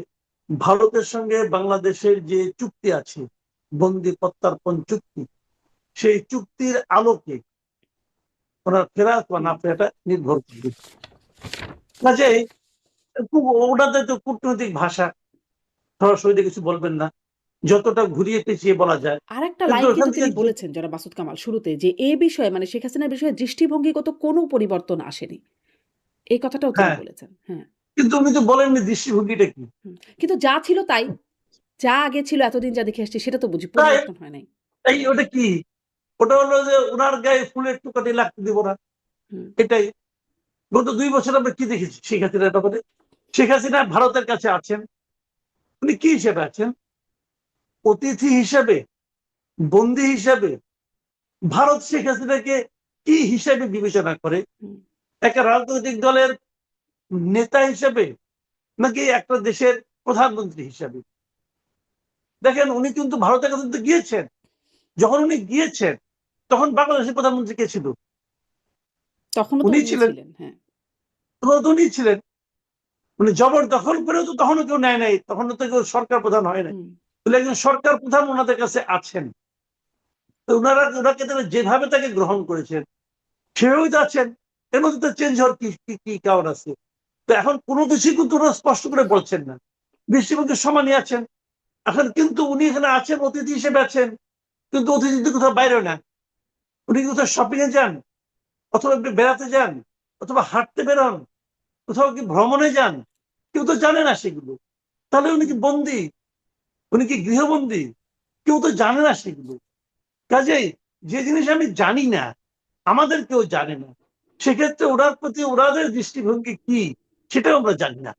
S1: ভারতের সঙ্গে বাংলাদেশের যে চুক্তি আছে, বন্দি প্রত্যার্পণ চুক্তি, সেই চুক্তির আলোকে ওনার ফেরা বা না
S2: হুম।
S1: ফেরাটা নির্ভর করবে। কাজেই খুব ওনাদের তো কূটনৈতিক ভাষা, সরাসরি কিছু বলবেন না, যতটা ঘুরিয়ে পেঁচিয়ে বলা যায়।
S2: আরেকটা
S1: কিন্তু
S2: লাইন
S1: ওখান
S2: কিন্তু
S1: থেকে
S2: তিনি বলেছেন জনাব মাসুদ কামাল শুরুতে যে এ বিষয়ে মানে শেখ হাসিনার বিষয়ে দৃষ্টিভঙ্গিগত কোনো পরিবর্তন আসেনি। এই কথাটাও তিনি
S1: হ্যাঁ,
S2: বলেছেন। হ্যাঁ।
S1: কিন্তু উনি তো বলেননি দৃষ্টিভঙ্গিটা কি।
S2: হুম। কিন্তু যা ছিল তাই। যা আগে ছিল এতদিন যা দেখে আসছি সেটা তো বুঝি
S1: তাই
S2: পরিবর্তন হয় নাই।
S1: এই ওটা কি? ওটা হলো যে উনার গায়ে ফুলের টোকাটি লাগতে দিব না।
S2: হুম,
S1: এটাই। গত ২ বছর আমরা কি দেখেছি শেখ হাসিনার ব্যাপারে? শেখ হাসিনা ভারতের কাছে আছেন। উনি কি হিসেবে আছেন? অতিথি হিসেবে, বন্দী হিসেবে। ভারত শেখ হাসিনাকে কি হিসেবে বিবেচনা করে?
S2: হুম,
S1: একটা রাজনৈতিক দলের নেতা হিসেবে নাকি একটা দেশের প্রধানমন্ত্রী হিসেবে? দেখেন উনি কিন্তু ভারতের কাছে তো গিয়েছেন। যখন উনি গিয়েছেন তখন বাংলাদেশের প্রধানমন্ত্রী কে ছিল?
S2: তখনও তো
S1: উনি
S2: উনিই
S1: ছিলেন।
S2: ছিলেন। হ্যাঁ।
S1: তখন তো উনি ছিলেন। উনি জবরদখল করেও তো তখনও কেউ নেয় নাই। তখনও তো কেউ সরকার প্রধান হয় নাই।
S2: হুম,
S1: তাহলে একজন সরকার প্রধান উনাদের কাছে আছেন। তো উনাকে তারা যেভাবে তাকে গ্রহণ করেছেন সেভাবেই তো আছেন। এর মধ্যে তো চেঞ্জ হওয়ার কি কারণ আছে? তো এখন কোন কিছুই কিন্তু ওরা স্পষ্ট করে বলছেন না। দৃষ্টিভঙ্গি সমানই আছেন। এখন কিন্তু উনি এখানে আছেন, অতিথি হিসেবে আছেন। কিন্তু অতিথি তো কোথাও বাইরে না। উনি কি কোথাও শপিং এ যান, অথবা একটু বেড়াতে যান, অথবা হাঁটতে বেরোন, কোথাও কি ভ্রমণে যান? কেউ তো জানে না সেগুলো। তাহলে উনি কি
S2: হুম,
S1: বন্দী? উনি কি গৃহবন্দী? কেউ তো জানে না সেগুলো। কাজেই যে জিনিস আমি জানি না, আমাদের কেউ জানে না, সেক্ষেত্রে ওনার প্রতি ওনাদের দৃষ্টিভঙ্গি কি সেটাও আমরা জানি না।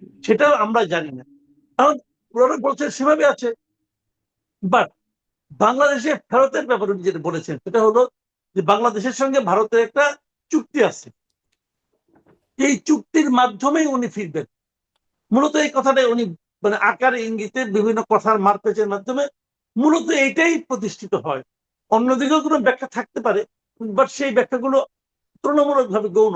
S2: হুম,
S1: সেটাও আমরা জানি না। কারণ ওনারা বলছেন সেভাবে আছে। বাট বাংলাদেশে ফেরতের ব্যাপারে উনি যেটা বলেছেন সেটা হলো যে বাংলাদেশের সঙ্গে ভারতের একটা চুক্তি আছে। এই চুক্তির মাধ্যমেই উনি ফিরবেন। মূলত এই কথাটাই উনি মানে আকারে ইঙ্গিতে বিভিন্ন কথার মারপ্যাচের মাধ্যমে মূলত এটাই প্রতিষ্ঠিত হয়। অন্যদিকেও কোনো ব্যাখ্যা থাকতে পারে, বাট সেই ব্যাখ্যাগুলো তুলনামূলকভাবে গৌণ।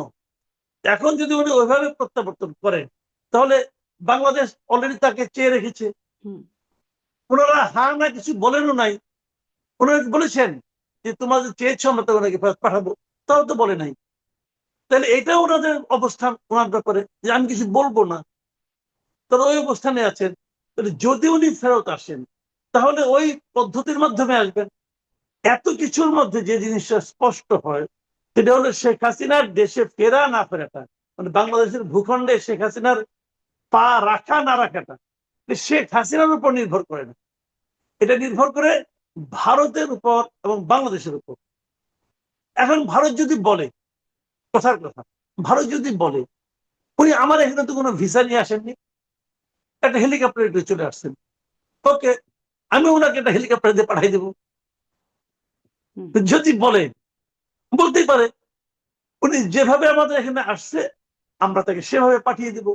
S1: এখন যদি উনি ওইভাবে প্রত্যাবর্তন করেন তাহলে বাংলাদেশ অলরেডি তাকে চেয়ে রেখেছে।
S2: হুম,
S1: ওনারা হা না কিছু বলেনও নাই। ওনারা বলেছেন যে তোমরা যে চেয়েছো আমরা তোমাদেরকে ফেরত পাঠাবো, তাও তো বলে নাই। তাহলে এটাও ওনাদের অবস্থান ওনার ব্যাপারে যে আমি কিছু বলবো না, তারা ওই অবস্থানে আছেন। তাহলে যদি উনি ফেরত আসেন তাহলে ওই পদ্ধতির মাধ্যমে আসবেন। এত কিছুর মধ্যে যে জিনিসটা স্পষ্ট হয় সেটা হলো শেখ হাসিনার দেশে ফেরা না ফেরাটা, মানে বাংলাদেশের ভূখণ্ডে শেখ হাসিনার পা রাখা না রাখাটা শেখ হাসিনার উপর নির্ভর করে না। এটা নির্ভর করে ভারতের উপর এবং বাংলাদেশের উপর। এখন ভারত যদি বলে, কথার কথা, ভারত যদি বলে উনি আমার এখানে তো কোনো ভিসা নিয়ে আসেননি, একটা হেলিকপ্টারে চলে আসছেন, ওকে, আমি ওনাকে একটা হেলিকপ্টার দিয়ে পাঠাই দেবো।
S2: হুম,
S1: যদি বলে, বলতেই পারে উনি যেভাবে আমাদের এখানে আসছে আমরা তাকে সেভাবে পাঠিয়ে দিব।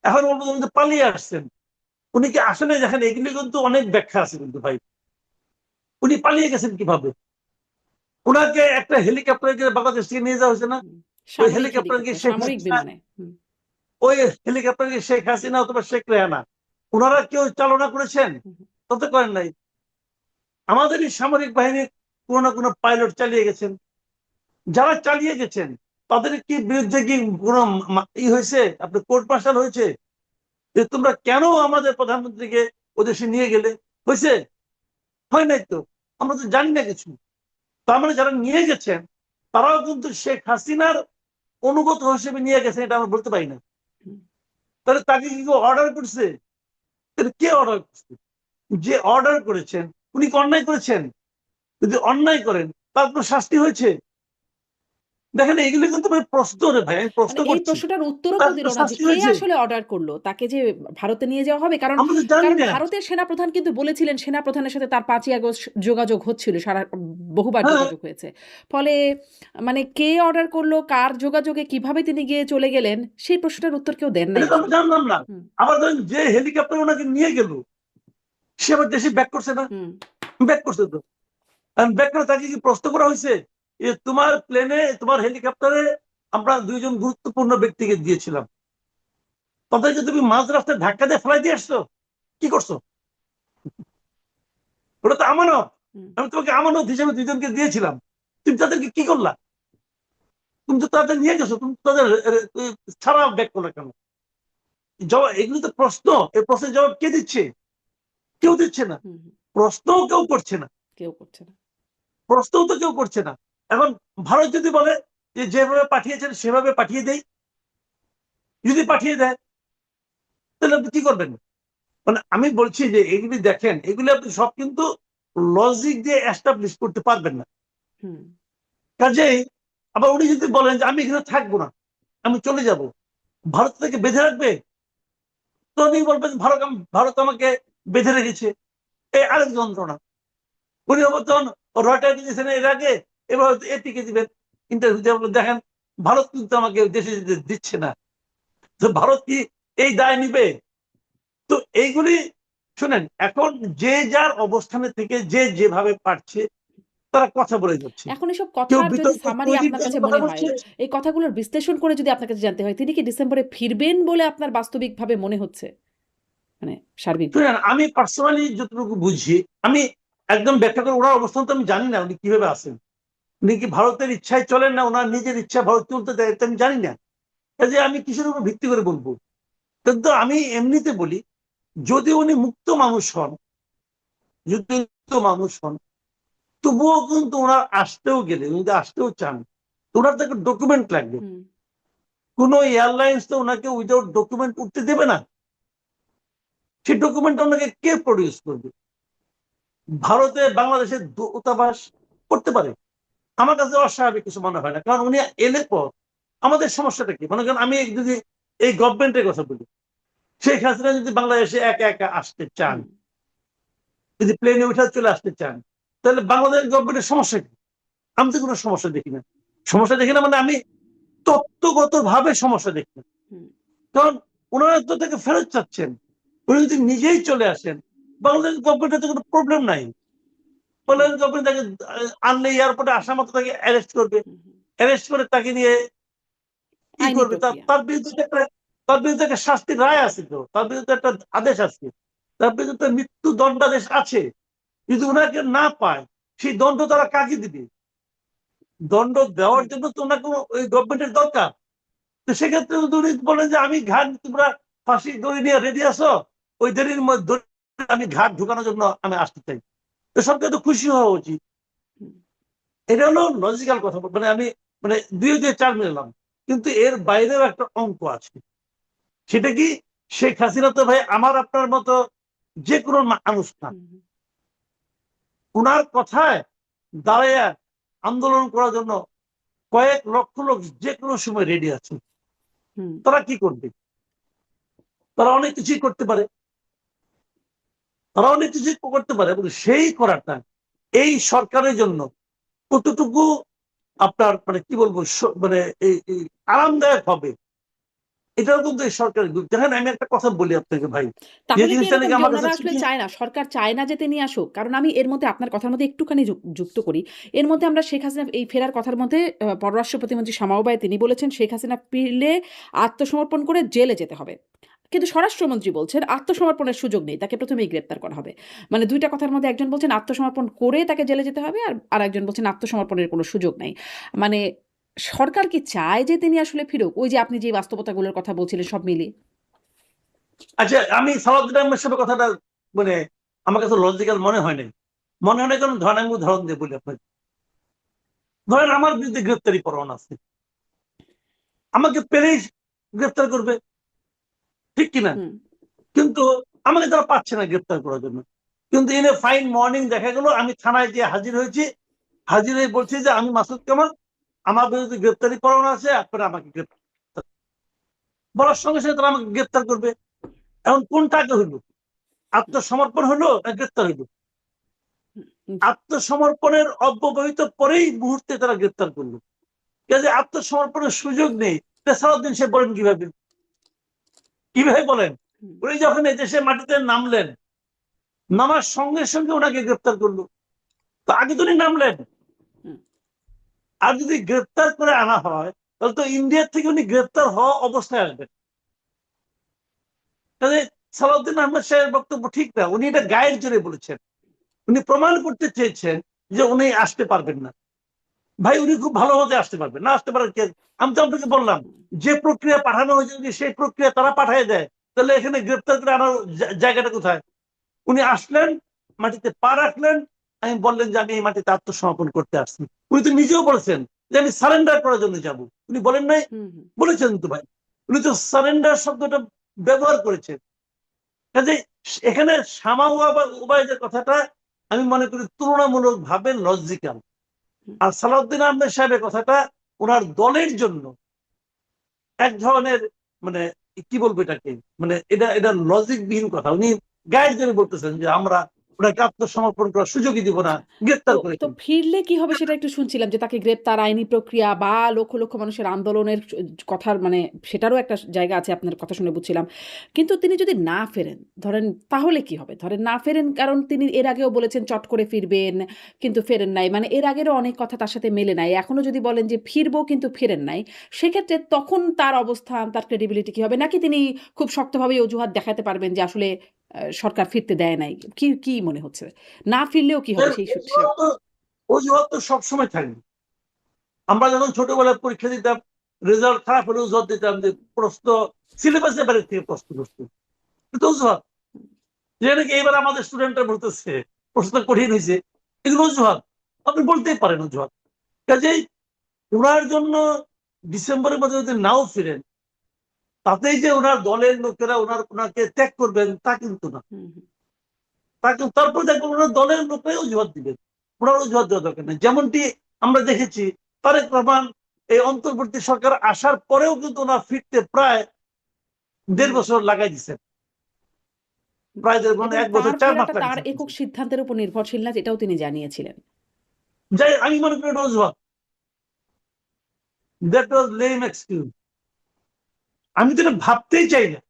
S1: এখন উনি তো পালিয়ে আসছেন, উনি কি আসলে দেখেন এগুলি কিন্তু অনেক ব্যাখ্যা আছে কিন্তু ভাই। উনি পালিয়ে গেছেন কিভাবে? উনাকে একটা হেলিকপ্টারে বাংলাদেশ থেকে নিয়ে যাওয়া হয়েছে না?
S2: হুম।
S1: ওই
S2: সামরিক
S1: হেলিকপ্টার কি
S2: হেলিকপ্টার,
S1: শেখ
S2: সামরিক
S1: হাসিনা,
S2: বিমানে। হুম,
S1: ওই হেলিকপ্টার কি শেখ হাসিনা অথবা শেখ রেহানা উনারা কেউ চালনা করেছেন?
S2: হুম, হুম,
S1: তত করেন নাই। আমাদেরই সামরিক বাহিনী কোনো না কোনো পাইলট চালিয়ে গেছেন। যারা চালিয়ে গেছেন তাদের কি বিরুদ্ধে কি কোনো হয়েছে, আপনার কোর্ট মার্শাল হয়েছে যে তোমরা কেন আমাদের প্রধানমন্ত্রীকে ওদেশে নিয়ে গেলে? হয়েছে? হয় নাই তো। আমরা তো জানি না কিছু। তার মানে যারা নিয়ে গেছেন তারাও কিন্তু শেখ হাসিনার অনুগত হিসেবে নিয়ে গেছেন, এটা আমরা বলতে পারি না।
S2: হুম,
S1: তাহলে তাকে কি কেউ অর্ডার করছে? তাহলে কে অর্ডার করছে? যে অর্ডার করেছেন উনি কি অন্যায় করেছেন? যদি অন্যায় করেন তার কোনো শাস্তি হয়েছে? দেখেন এগুলো কিন্তু ভাই প্রশ্ন রে ভাই, আমি প্রশ্ন
S2: মানে এই
S1: করছি,
S2: প্রশ্নটার উত্তরও
S1: তার
S2: কেউ দিল
S1: তো
S2: না যে
S1: শাস্তি
S2: কে
S1: হয়েছে,
S2: আসলে অর্ডার করলো তাকে যে ভারতে নিয়ে যাওয়া হবে। কারণ
S1: আমরা তো জানি
S2: কারণ
S1: না।
S2: ভারতের সেনাপ্রধান কিন্তু বলেছিলেন সেনাপ্রধানের সাথে তার ৫ই আগস্ট যোগাযোগ হচ্ছিল, বহুবার
S1: হ্যাঁ,
S2: যোগাযোগ হয়েছে। ফলে মানে কে অর্ডার করলো, কার যোগাযোগে কিভাবে তিনি গিয়ে চলে গেলেন সেই প্রশ্নটার উত্তর কেউ দেন নাই
S1: এটা তো আমরা
S2: আসলে।
S1: জানলাম না।
S2: হুম,
S1: আবার ধরেন যে হেলিকপ্টার ওনাকে নিয়ে গেল, সে আবার দেশে ব্যাক করছে না?
S2: হুম,
S1: ব্যাক করছে তো। ব্যাক করে তাকে কি প্রশ্ন করা হয়েছে যে তোমার প্লেনে, তোমার হেলিকপ্টারে আমরা ২ জন গুরুত্বপূর্ণ ব্যক্তিকে দিয়েছিলাম, তাদেরকে তুমি মাঝ রাস্তায় ধাক্কা দিয়ে ফেলাই দিয়ে আসছো, কি করছো? ওটা তো আমানত।
S2: হুম,
S1: আমি তোমাকে আমানত হিসেবে ২ জনকে দিয়েছিলাম, তুমি তাদেরকে কি করলা? তুমি তো তাদের নিয়ে গেছো, তুমি তাদের ছাড়া ব্যাক করলে কেন? জবাব, এগুলো তো প্রশ্ন। এই প্রশ্নের জবাব কে দিচ্ছে? কেউ দিচ্ছে না।
S2: হুম, হুম,
S1: প্রশ্নও কেউ করছে না।
S2: কেউ করছে না।
S1: প্রশ্নও তো কেউ করছে না। এখন ভারত যদি বলে যে যেভাবে পাঠিয়েছেন সেভাবে পাঠিয়ে দেই, যদি পাঠিয়ে দেয় তাহলে আপনি কি করবেন? মানে আমি বলছি যে এগুলি দেখেন, এগুলি আপনি সব কিন্তু লজিক দিয়ে এস্টাবলিশ করতে পারবেন না।
S2: হুম,
S1: কাজেই আবার উনি যদি বলেন যে আমি এখানে থাকবো না, আমি চলে যাব, ভারত থেকে বেঁধে রাখবে, তো উনি বলবেন ভারত আমাকে বেঁধে রেখেছে, এই আরেক যন্ত্রণা। উনি তখন রয়টার দিয়েছেন এর আগে, এবার এটিকে দিবেন ইন্টারভিউ, দেখেন ভারত কিন্তু আমাকে দেশে যেতে দিচ্ছে না, তো ভারত কি এই দায় নিবে? তো এইগুলি শুনেন, এখন যে যার অবস্থানে থেকে যে যেভাবে পারছে তারা কথা বলে যাচ্ছে,
S2: এখন এসব
S1: কেউ
S2: কথার যদি
S1: বিতর্ক
S2: সামারি
S1: তৈরির
S2: আপনার
S1: জন্য
S2: কাছে
S1: কথা
S2: মনে হয়,
S1: বলছে।
S2: এই কথাগুলোর বিশ্লেষণ করে যদি আপনার কাছে জানতে হয়, তিনি কি ডিসেম্বরে ফিরবেন বলে আপনার বাস্তবিকভাবে মনে হচ্ছে? মানে সার্বিকভাবে?
S1: শুনেন, আমি পার্সোনালি যতটুকু বুঝি, আমি একদম ব্যাখ্যা করে ওনার অবস্থান তো আমি জানি না উনি কিভাবে আছেন, উনি কি ভারতের ইচ্ছায় চলেন না ওনার নিজের ইচ্ছা ভারত চলতে দেয়, এটা আমি জানি না। কাজে আমি কিসের উপর ভিত্তি করে বলবো? কিন্তু আমি এমনিতে বলি, যদি উনি মুক্ত মানুষ হন, যদি মুক্ত মানুষ হন, তবুও কিন্তু ওনার আসতেও গেলে, উনি যদি আসতেও চান, ওনার তো একটা ডকুমেন্ট লাগবে।
S2: হুম,
S1: কোন এয়ারলাইন্স তো ওনাকে উইদাউট ডকুমেন্ট উঠতে দেবে না। সেই ডকুমেন্ট ওনাকে কে প্রডিউস করবে? ভারতে বাংলাদেশের দূতাবাস করতে পারে। আমার কাছে অস্বাভাবিক কিছু মনে হয় না, কারণ উনি এলে পর আমাদের সমস্যাটা কি? মনে করেন আমি যদি এই গভর্নমেন্টের কথা বলি, শেখ হাসিনা যদি বাংলাদেশে একা একা আসতে চান,
S2: হুম,
S1: যদি প্লেনে উঠে চলে আসতে চান, তাহলে বাংলাদেশ গভর্নমেন্টের সমস্যা কি? আমি তো কোনো সমস্যা দেখি না। সমস্যা দেখি না মানে আমি তত্ত্বগত ভাবে সমস্যা দেখি না।
S2: হুম,
S1: কারণ ওনারা তো তাকে ফেরত চাচ্ছেন, উনি যদি নিজেই চলে আসেন, বাংলাদেশ গভর্নমেন্টের তো কোনো প্রবলেম নাই।
S2: হুম,
S1: বাংলাদেশ গভর্নমেন্ট তাকে আনলে এয়ারপোর্টে আসা মাত্র তাকে অ্যারেস্ট করবে,
S2: হুম, হুম।
S1: অ্যারেস্ট করে তাকে নিয়ে কি
S2: আইনি
S1: করবে? তার
S2: প্রক্রিয়া।
S1: তার বিরুদ্ধে একটা, তার বিরুদ্ধে একটা শাস্তির রায় আছে, তো তার বিরুদ্ধে একটা আদেশ আছে, তার বিরুদ্ধে মৃত্যু দণ্ডাদেশ আছে। যদি ওনাকে না পায়, সেই দণ্ড তারা কাকে দিবে? দণ্ড দেওয়ার
S2: হুম,
S1: জন্য তো ওনাকে ওই গভর্নমেন্টের দরকার। তো সেক্ষেত্রে যদি উনি বলেন যে আমি ঘাট, তোমরা ফাঁসি দড়ি নিয়ে রেডি আছো, ওই দড়ির মধ্যে আমি ঘাট ঢুকানোর জন্য আমি আসতে চাই, তো সরকার তো খুশি হওয়া উচিত।
S2: হুম,
S1: এটা হলো লজিক্যাল কথা, মানে আমি মানে ২ দিয়ে ৪ মিলালাম, কিন্তু এর বাইরেও একটা অঙ্ক আছে। সেটা কি? শেখ হাসিনা তো ভাই আমার আপনার মতো যে কোনো মানুষ না।
S2: হুম, হুম,
S1: উনার কথায় দাঁড়াইয়া আন্দোলন করার জন্য কয়েক লক্ষ লোক যে কোনো সময় রেডি আছে।
S2: হুম।
S1: তারা কি করবে? তারা অনেক কিছুই করতে পারে, তারা অনেক কিছুই করতে পারে, এবং সেই করাটা এই সরকারের জন্য কতটুকু আপনার মানে কি বলবো, মানে এই আরামদায়ক হবে, এটাও কিন্তু এই সরকারের দেখেন, আমি একটা কথা বলি আপনাকে ভাই, যে
S2: তাহলে কি
S1: জিনিসটা
S2: এরকম
S1: নাকি
S2: যে
S1: আমার কাছে
S2: ওনারা আসলে চায় না, সরকার চায় না যে তিনি আসুক? কারণ আমি এর মধ্যে আপনার কথার মধ্যে একটুখানি যুক্ত করি। এর মধ্যে আমরা শেখ হাসিনা এই ফেরার কথার মধ্যে পররাষ্ট্র প্রতিমন্ত্রী শামা ওবায় তিনি বলেছেন শেখ হাসিনা ফিরলে আত্মসমর্পণ করে জেলে যেতে হবে। কিন্তু স্বরাষ্ট্রমন্ত্রী বলছেন আত্মসমর্পণের সুযোগ নেই। তাকে প্রথমেই গ্রেপ্তার করা হবে। মানে ২ টা কথার মধ্যে একজন বলছেন আত্মসমর্পণ করে তাকে জেলে যেতে হবে আর আরেকজন বলছেন আত্মসমর্পণের কোনো সুযোগ নাই। মানে সরকার কি চায় যে তিনি আসলে ফিরুক? ওই যে আপনি যে বাস্তবতাগুলোর কথা বলছিলেন সব মিলিয়ে?
S1: আচ্ছা, আমি সালাউদ্দিন আহমেদ সাহেবের কথাটা মানে আমার কাছে লজিক্যাল মনে হয় নাই। মনে হয় না, কারণ ধরেন আমি উদাহরণ দিয়ে বলি আপনাকে। ধরেন আমার বিরুদ্ধে গ্রেপ্তারি পরোয়ানা আছে, আমাকে পেলেই গ্রেপ্তার করবে, ঠিক কিনা?
S2: হুম,
S1: কিন্তু আমাকে তারা পাচ্ছে না গ্রেপ্তার করার জন্য। কিন্তু ইন এ ফাইন মর্নিং দেখা গেল আমি থানায় গিয়ে হাজির হয়েছি, হাজির হয়ে বলছি যে আমি মাসুদ কামাল, আমার বিরুদ্ধে গ্রেপ্তারি পরোয়ানা আছে, আপনারা আমাকে গ্রেপ্তার বলার সঙ্গে সঙ্গে তারা আমাকে গ্রেপ্তার করবে। এখন কোনটা আগে হইল, আত্মসমর্পণ হলো না গ্রেপ্তার হইল? আত্মসমর্পণের অব্যবহিত পরেই মুহূর্তে তারা গ্রেপ্তার করলো। কাজে আত্মসমর্পণের সুযোগ নেই, সালাউদ্দিন সে বলেন কিভাবে কিভাবে বলেন? উনি যখন এই দেশে মাটিতে নামলেন, নামার সঙ্গে সঙ্গে ওনাকে গ্রেপ্তার করলো। তো আগে তো উনি নামলেন, আর যদি গ্রেপ্তার করে আনা হয় তাহলে তো ইন্ডিয়া থেকে উনি গ্রেপ্তার হওয়া অবস্থায় আসবেন। কাজে সালাউদ্দিন আহমেদ সাহেবের বক্তব্য ঠিক না, উনি এটা গায়ের জোরে বলেছেন। উনি প্রমাণ করতে চেয়েছেন যে উনি আসতে পারবেন না। ভাই উনি খুব ভালো মতে আসতে পারবেন না, আসতে পারেন কে? আমি তো আপনাকে বললাম যে প্রক্রিয়া পাঠানো হয়েছে যদি সেই প্রক্রিয়া তারা পাঠিয়ে দেয় তাহলে এখানে গ্রেপ্তার করে আনার জায়গাটা কোথায়? উনি আসলেন, মাটিতে পা রাখলেন, আমি বললেন যে আমি এই মাটিতে আত্মসমর্পণ করতে আসছি। উনি তো নিজেও বলেছেন যে আমি সারেন্ডার করার জন্য যাব। উনি বলেন নাই? বলেছেন তো ভাই, উনি তো সারেন্ডার শব্দটা ব্যবহার করেছেন। কাজে এখানে শামা উবাইদের কথাটা আমি মনে করি তুলনামূলক ভাবে লজিক্যাল। আর সালাউদ্দিন আহমেদ সাহেবের কথাটা ওনার দলের জন্য এক ধরনের মানে কি বলবো এটাকে, মানে এটা লজিকবিহীন কথা। উনি গায়ের জোরে বলতেছেন যে আমরা ওনাকে আত্মসমর্পণ করার সুযোগই দিব না, গ্রেপ্তার করে
S2: তো ফিরলে কি হবে সেটা একটু শুনছিলাম যে তাকে গ্রেপ্তার, আইনি প্রক্রিয়া বা লক্ষ লক্ষ মানুষের আন্দোলনের কথার মানে সেটারও একটা জায়গা আছে আপনার কথা শুনে বুঝছিলাম। কিন্তু তিনি যদি না ফেরেন ধরেন তাহলে কি হবে? ধরেন না ফেরেন, কারণ তিনি এর আগেও বলেছেন চট করে ফিরবেন কিন্তু ফেরেন নাই, মানে এর আগেরও অনেক কথা তার সাথে মেলে নাই। এখনো যদি বলেন যে ফিরবো কিন্তু ফেরেন নাই, সেক্ষেত্রে তখন তার অবস্থান, তার ক্রেডিবিলিটি কি হবে? নাকি তিনি খুব শক্তভাবে অজুহাত দেখাতে পারবেন যে আসলে সরকার ফিরতে দেয় নাই? কি কি মনে হচ্ছে না ফিরলেও কি হবে সেই
S1: অজুহাত তো সবসময় থাকবে। আমরা যখন ছোটবেলায় পরীক্ষা দিতাম, রেজাল্ট খারাপ হলে অজুহাত দিতাম যে প্রশ্ন সিলেবাসের বাইরে থেকে প্রশ্ন করছে, কিন্তু অজুহাত। যে নাকি এবার আমাদের স্টুডেন্টরা বলতেছে প্রশ্ন কঠিন হয়েছে, এগুলো অজুহাত। আপনি বলতেই পারেন অজুহাত। কাজেই ওনার জন্য ডিসেম্বরের মধ্যে যদি নাও ফিরেন তাতেই যে ওনার দলের লোকেরা ওনাকে ত্যাগ করবেন তা কিন্তু না। তারপর দেখবেন ওনার দলের লোকরাই অজুহাত দিবেন, ওনার অজুহাত দেওয়া দরকার নেই। যেমনটি আমরা দেখেছি তারেক রহমান এই অন্তর্বর্তী সরকার আসার পরেও কিন্তু ওনার ফিরতে প্রায় 1.5 বছর লাগাই দিচ্ছেন, প্রায় 1 বছর 4 মাস
S2: তার
S1: লাগাইছেন।
S2: একক সিদ্ধান্তের উপর নির্ভরশীল না, এটাও তিনি জানিয়েছিলেন।
S1: যাই আমি মনে করি অজুহাত, দ্যাট ওয়াজ লেম এক্সকিউজ। আমি তো এটা ভাবতেই চাই না,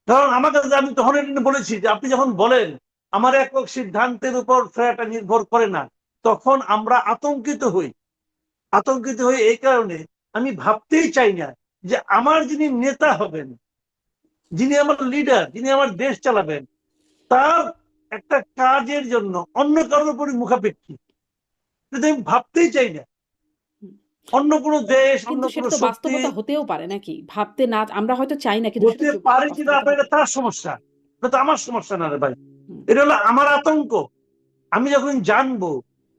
S1: কারণ আমার কাছে আমি তখন বলেছি যে আপনি যখন বলেন আমার একক সিদ্ধান্তের উপর ফেরাটা নির্ভর করে না, তখন আমরা আতঙ্কিত হই। আতঙ্কিত হই এই কারণে আমি ভাবতেই চাই না যে আমার যিনি নেতা হবেন, যিনি আমার লিডার, যিনি আমার দেশ চালাবেন, তার একটা কাজের জন্য অন্য কারোর উপর মুখাপেক্ষী, আমি ভাবতেই চাই না। অন্য কোনো দেশ, অন্য
S2: কিন্তু
S1: কোনো
S2: সেটা তো
S1: শক্তি
S2: বাস্তবতা হতেও পারে নাকি? ভাবতে না আমরা হয়তো চাই না, কিন্তু
S1: হতে পারে কিনা এটা তার সমস্যা, এটা তো আমার সমস্যা না রে ভাই। এটা হলো আমার আতঙ্ক। আমি যখন জানবো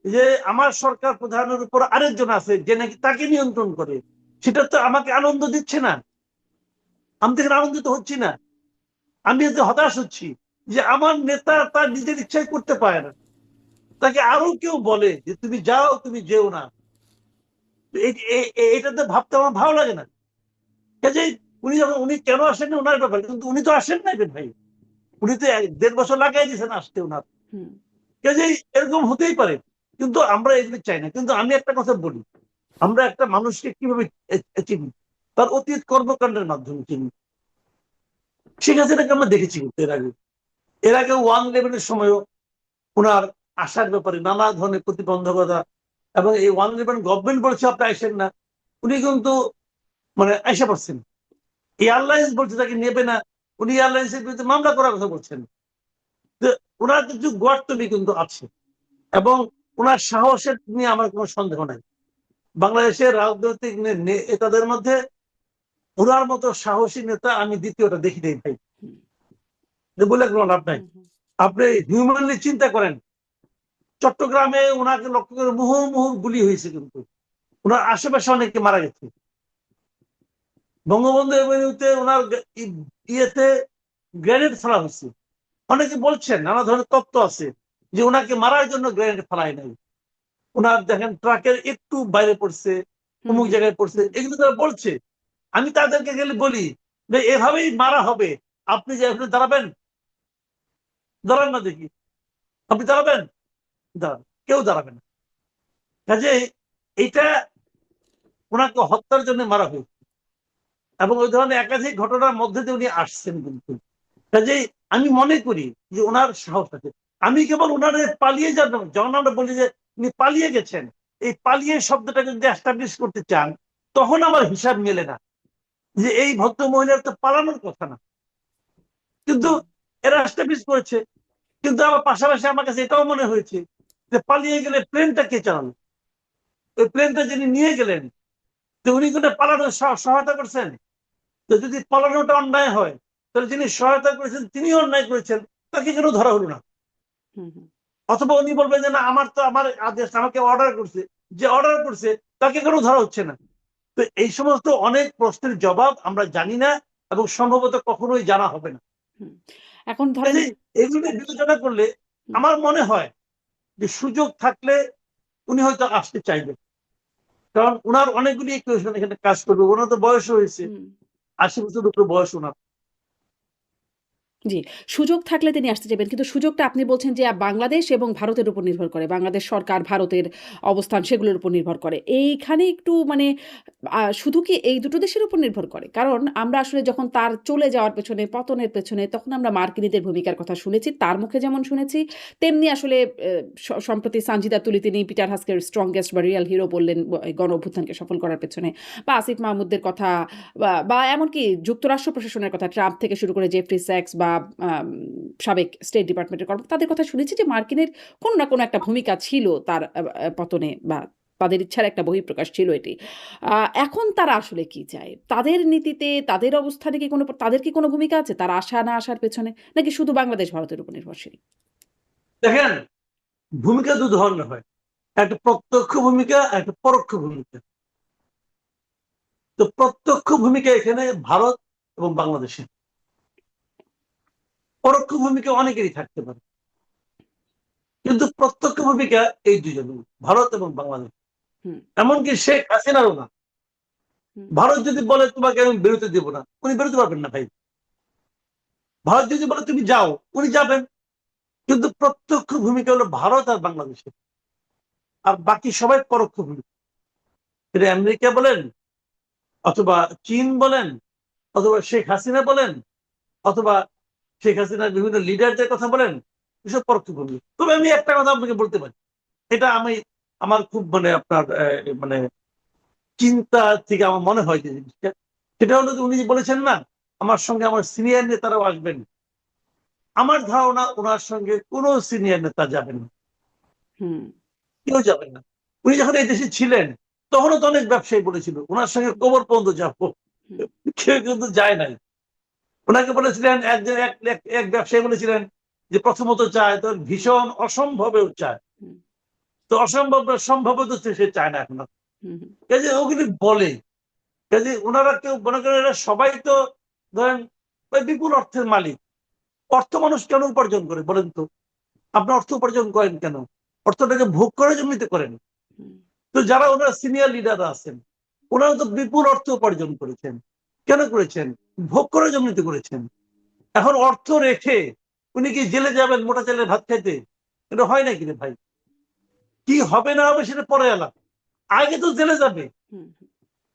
S1: যে আমার সরকার প্রধানের উপর আরেকজন আছে যে নাকি তাকে নিয়ন্ত্রণ করে, সেটা তো আমাকে আনন্দ দিচ্ছে না। আমি তো আনন্দিত হচ্ছি না, আমি এতে হতাশ হচ্ছি যে আমার নেতা তার নিজের ইচ্ছাই করতে পারে না, তাকে আরো কেউ বলে যে তুমি যাও, তুমি যেও না। এটাতে ভাবতে আমার ভালো লাগে না। কাজেই উনি কেন আসেন ওনার ব্যাপার, কিন্তু উনি তো আসেন না ভাই। উনি তো 1.5 বছর লাগাই দিয়েছেন আসতে ওনার। কাজেই এরকম হতেই পারে, কিন্তু আমরা এগুলি চাই না। কিন্তু আমি একটা কথা বলি, আমরা একটা মানুষকে কিভাবে চিনি? তার অতীত কর্মকাণ্ডের মাধ্যমে চিনি। শেখ হাসিনাকে আমরা দেখেছি এর আগে 1-11-এর সময়ও ওনার আসার ব্যাপারে নানা ধরনের প্রতিবন্ধকতা, এবং এই 1-11 গভর্নমেন্ট বলছে আপনি আসেন না, উনি কিন্তু মানে আইসা পড়ছেন। এয়ারলাইন্স বলছে তাকে নেবে না, উনি এয়ারলাইন্সের বিরুদ্ধে মামলা করার কথা বলছেন। ওনার কিছু গোয়ার্তমি কিন্তু আছে, এবং ওনার সাহসের নিয়ে আমার কোনো সন্দেহ নাই। বাংলাদেশের রাজনৈতিক নেতাদের মধ্যে ওনার মতো সাহসী নেতা আমি দ্বিতীয়টা দেখি নাই ভাই। বলে কোনো লাভ নাই। আপনি হিউম্যানলি চিন্তা করেন, চট্টগ্রামে ওনাকে লক্ষ্য করে মুহুর্মুহু গুলি হয়েছে, কিন্তু ওনার আশেপাশে অনেকে মারা গেছে। বঙ্গবন্ধু এভিনিউতে ওনার ইয়েতে গ্রেনেড ফেলা হয়েছে। অনেকে বলছেন, নানা ধরনের তত্ত্ব আছে যে ওনাকে মারার জন্য গ্রেনেড ফেলায় নাই। ওনার দেখেন ট্রাকের একটু বাইরে পড়ছে,
S2: হুম,
S1: অমুক
S2: হুম,
S1: জায়গায় পড়ছে,
S2: হুম,
S1: এগুলো তারা বলছে। আমি তাদেরকে গেলে বলি যে এভাবেই মারা হবে, আপনি যে এখানে দাঁড়াবেন, দাঁড়ান না দেখি, আপনি দাঁড়াবেন, দাঁড়ান, কেউ দাঁড়াবে না। কাজে এটা ওনাকে হত্যার জন্য মারা হয়েছে, এবং ওই ধরনের একাধিক ঘটনার মধ্যে দিয়ে উনি আসছেন কিন্তু। কাজেই আমি মনে করি যে ওনার সাহস আছে। আমি কেবল ওনারে পালিয়ে যান, যখন আমরা বলি যে উনি পালিয়ে গেছেন, এই পালিয়ে শব্দটাকে যদি এস্টাবলিশ করতে চান, তখন আমার হিসাব মেলে না যে এই ভদ্র মহিলার তো পালানোর কথা না, কিন্তু
S2: হুম,
S1: এরা এস্টাবলিশ করেছে। কিন্তু আমার পাশাপাশি আমার কাছে এটাও মনে হয়েছে যে পালিয়ে গেলে প্লেনটা কে চালানো, ওই প্লেনটা যিনি নিয়ে গেলেন, তো উনি কিন্তু পালানোর সহায়তা করছেন। তো যদি পালানোটা অন্যায় হয়, তাহলে যিনি সহায়তা করেছেন তিনি অন্যায় করেছেন, তাকে কেন ধরা হলো না?
S2: হুম, হুম,
S1: অথবা উনি বলবেন যে না, আমার তো আমার আদেশ, আমাকে অর্ডার করছে, যে অর্ডার করছে তাকে কেন ধরা হচ্ছে না? তো এই সমস্ত অনেক প্রশ্নের জবাব আমরা জানি না, এবং সম্ভবত কখনোই জানা হবে না।
S2: হুম। এখন ধরেন
S1: কাজে এগুলো নিয়ে বিবেচনা করলে
S2: হুম,
S1: আমার মনে হয় যে সুযোগ থাকলে উনি হয়তো আসতে চাইবেন, কারণ উনার অনেকগুলি ইকুয়েশন এখানে কাজ করবে। ওনার তো বয়স হয়েছে,
S2: হুম।
S1: 80 বছর উপরে বয়স ওনার।
S2: জি, সুযোগ থাকলে তিনি আসতে চাইবেন। কিন্তু সুযোগটা আপনি বলছেন যে বাংলাদেশ এবং ভারতের উপর নির্ভর করে। বাংলাদেশ সরকার, ভারতের অবস্থান সেগুলোর উপর নির্ভর করে। এইখানে একটু মানে শুধু কি এই দুটো দেশের উপর নির্ভর করে? কারণ আমরা আসলে যখন তার চলে যাওয়ার পেছনে, পতনের পেছনে তখন আমরা মার্কিনীদের ভূমিকার কথা শুনেছি। তার মুখে যেমন শুনেছি, তেমনি আসলে সম্প্রতি সানজিদা তুলি তিনি পিটার হাস্কের স্ট্রংগেস্ট বা রিয়াল হিরো বললেন এই গণ অভ্যুত্থানকে সফল করার পেছনে। বা আসিফ মাহমুদের কথা বা এমনকি যুক্তরাষ্ট্র প্রশাসনের কথা ট্রাম্প থেকে শুরু করে জেফ্রি স্যাক্স বা আম সাবেক স্টেট ডিপার্টমেন্টের কর্মকর্তা তাদের কথা শুনেছি যে মার্কিনের কোনো না কোনো একটা ভূমিকা ছিল তার পতনে বা তাদের ইচ্ছার একটা বহিঃপ্রকাশ ছিল এটি। এখন তারা আসলে কি চায়? তাদের নীতিতে, তাদের অবস্থানে কি তাদের কি কোনো ভূমিকা আছে? তার আসা না আসার পেছনে? নাকি শুধু বাংলাদেশ ভারতের উপর নির্ভরশীল?
S1: দেখেন, ভূমিকা দু ধরনের হয়, একটা প্রত্যক্ষ ভূমিকা, একটা পরোক্ষ ভূমিকা। তো প্রত্যক্ষ ভূমিকা এখানে ভারত এবং বাংলাদেশের, পরোক্ষ ভূমিকা অনেকেরই থাকতে পারে, কিন্তু প্রত্যক্ষ ভূমিকা এই দুজন, ভারত এবং বাংলাদেশ।
S2: হুম,
S1: এমনকি শেখ হাসিনারও না।
S2: হুম,
S1: ভারত যদি বলে তোমাকে আমি বেরোতে দেবো না, উনি বেরোতে পারবেন না ভাই। ভারত যদি বলে তুমি যাও, উনি যাবেন। কিন্তু প্রত্যক্ষ ভূমিকা হলো ভারত আর বাংলাদেশের, আর বাকি সবাই পরোক্ষ ভূমিকা। এটা আমেরিকা বলেন, অথবা চীন বলেন, অথবা শেখ হাসিনা বলেন, অথবা শেখ হাসিনার বিভিন্ন লিডারদের কথা বলেন, এসব পরোক্ষ ভূমিকা। তবে আমি একটা কথা আপনাকে বলতে পারি, এটা আমি আমার খুব মানে আপনার মানে চিন্তা থেকে আমার মনে হয় যে জিনিসটা, সেটা হলো যে উনি যে বলেছেন না আমার সঙ্গে আমার সিনিয়র নেতারাও আসবেন, আমার ধারণা ওনার সঙ্গে কোনো সিনিয়র নেতা যাবেন না,
S2: হুম,
S1: কেউ যাবেন না। উনি যখন এই দেশে ছিলেন তখনও তো অনেক ব্যবসায়ী বলেছিল ওনার সঙ্গে কবর পর্যন্ত যাবো,
S2: হুম,
S1: কেউ কিন্তু যায় নাই। ওনাকে বলেছিলেন একজন, এক এক- এক ব্যবসায়ী বলেছিলেন যে প্রথমত চায় তো ভীষণ অসম্ভবেও চায়,
S2: হুম,
S1: তো অসম্ভব সম্ভব তো সে চায় না এখন।
S2: হুম, হুম,
S1: কাজে ওগুলি বলে, কাজে ওনারা কেউ মনে করেন এরা সবাই তো ধরেন ওই বিপুল অর্থের মালিক। অর্থ মানুষ কেন উপার্জন করে বলেন তো? আপনি অর্থ উপার্জন করেন কেন? অর্থটাকে ভোগ করার জন্যই তো করেন।
S2: হুম,
S1: তো যারা ওনারা সিনিয়র লিডাররা আছেন, ওনারা তো বিপুল অর্থ উপার্জন করেছেন। কেন করেছেন? ভোগ করার জন্যই তো করেছেন। এখন অর্থ রেখে উনি কি জেলে যাবেন মোটা চালের ভাত খাইতে? এটা হয় নাকি রে ভাই? কি হবে না হবে সেটা পরে এলাম, আগে তো জেলে যাবে।
S2: হুম,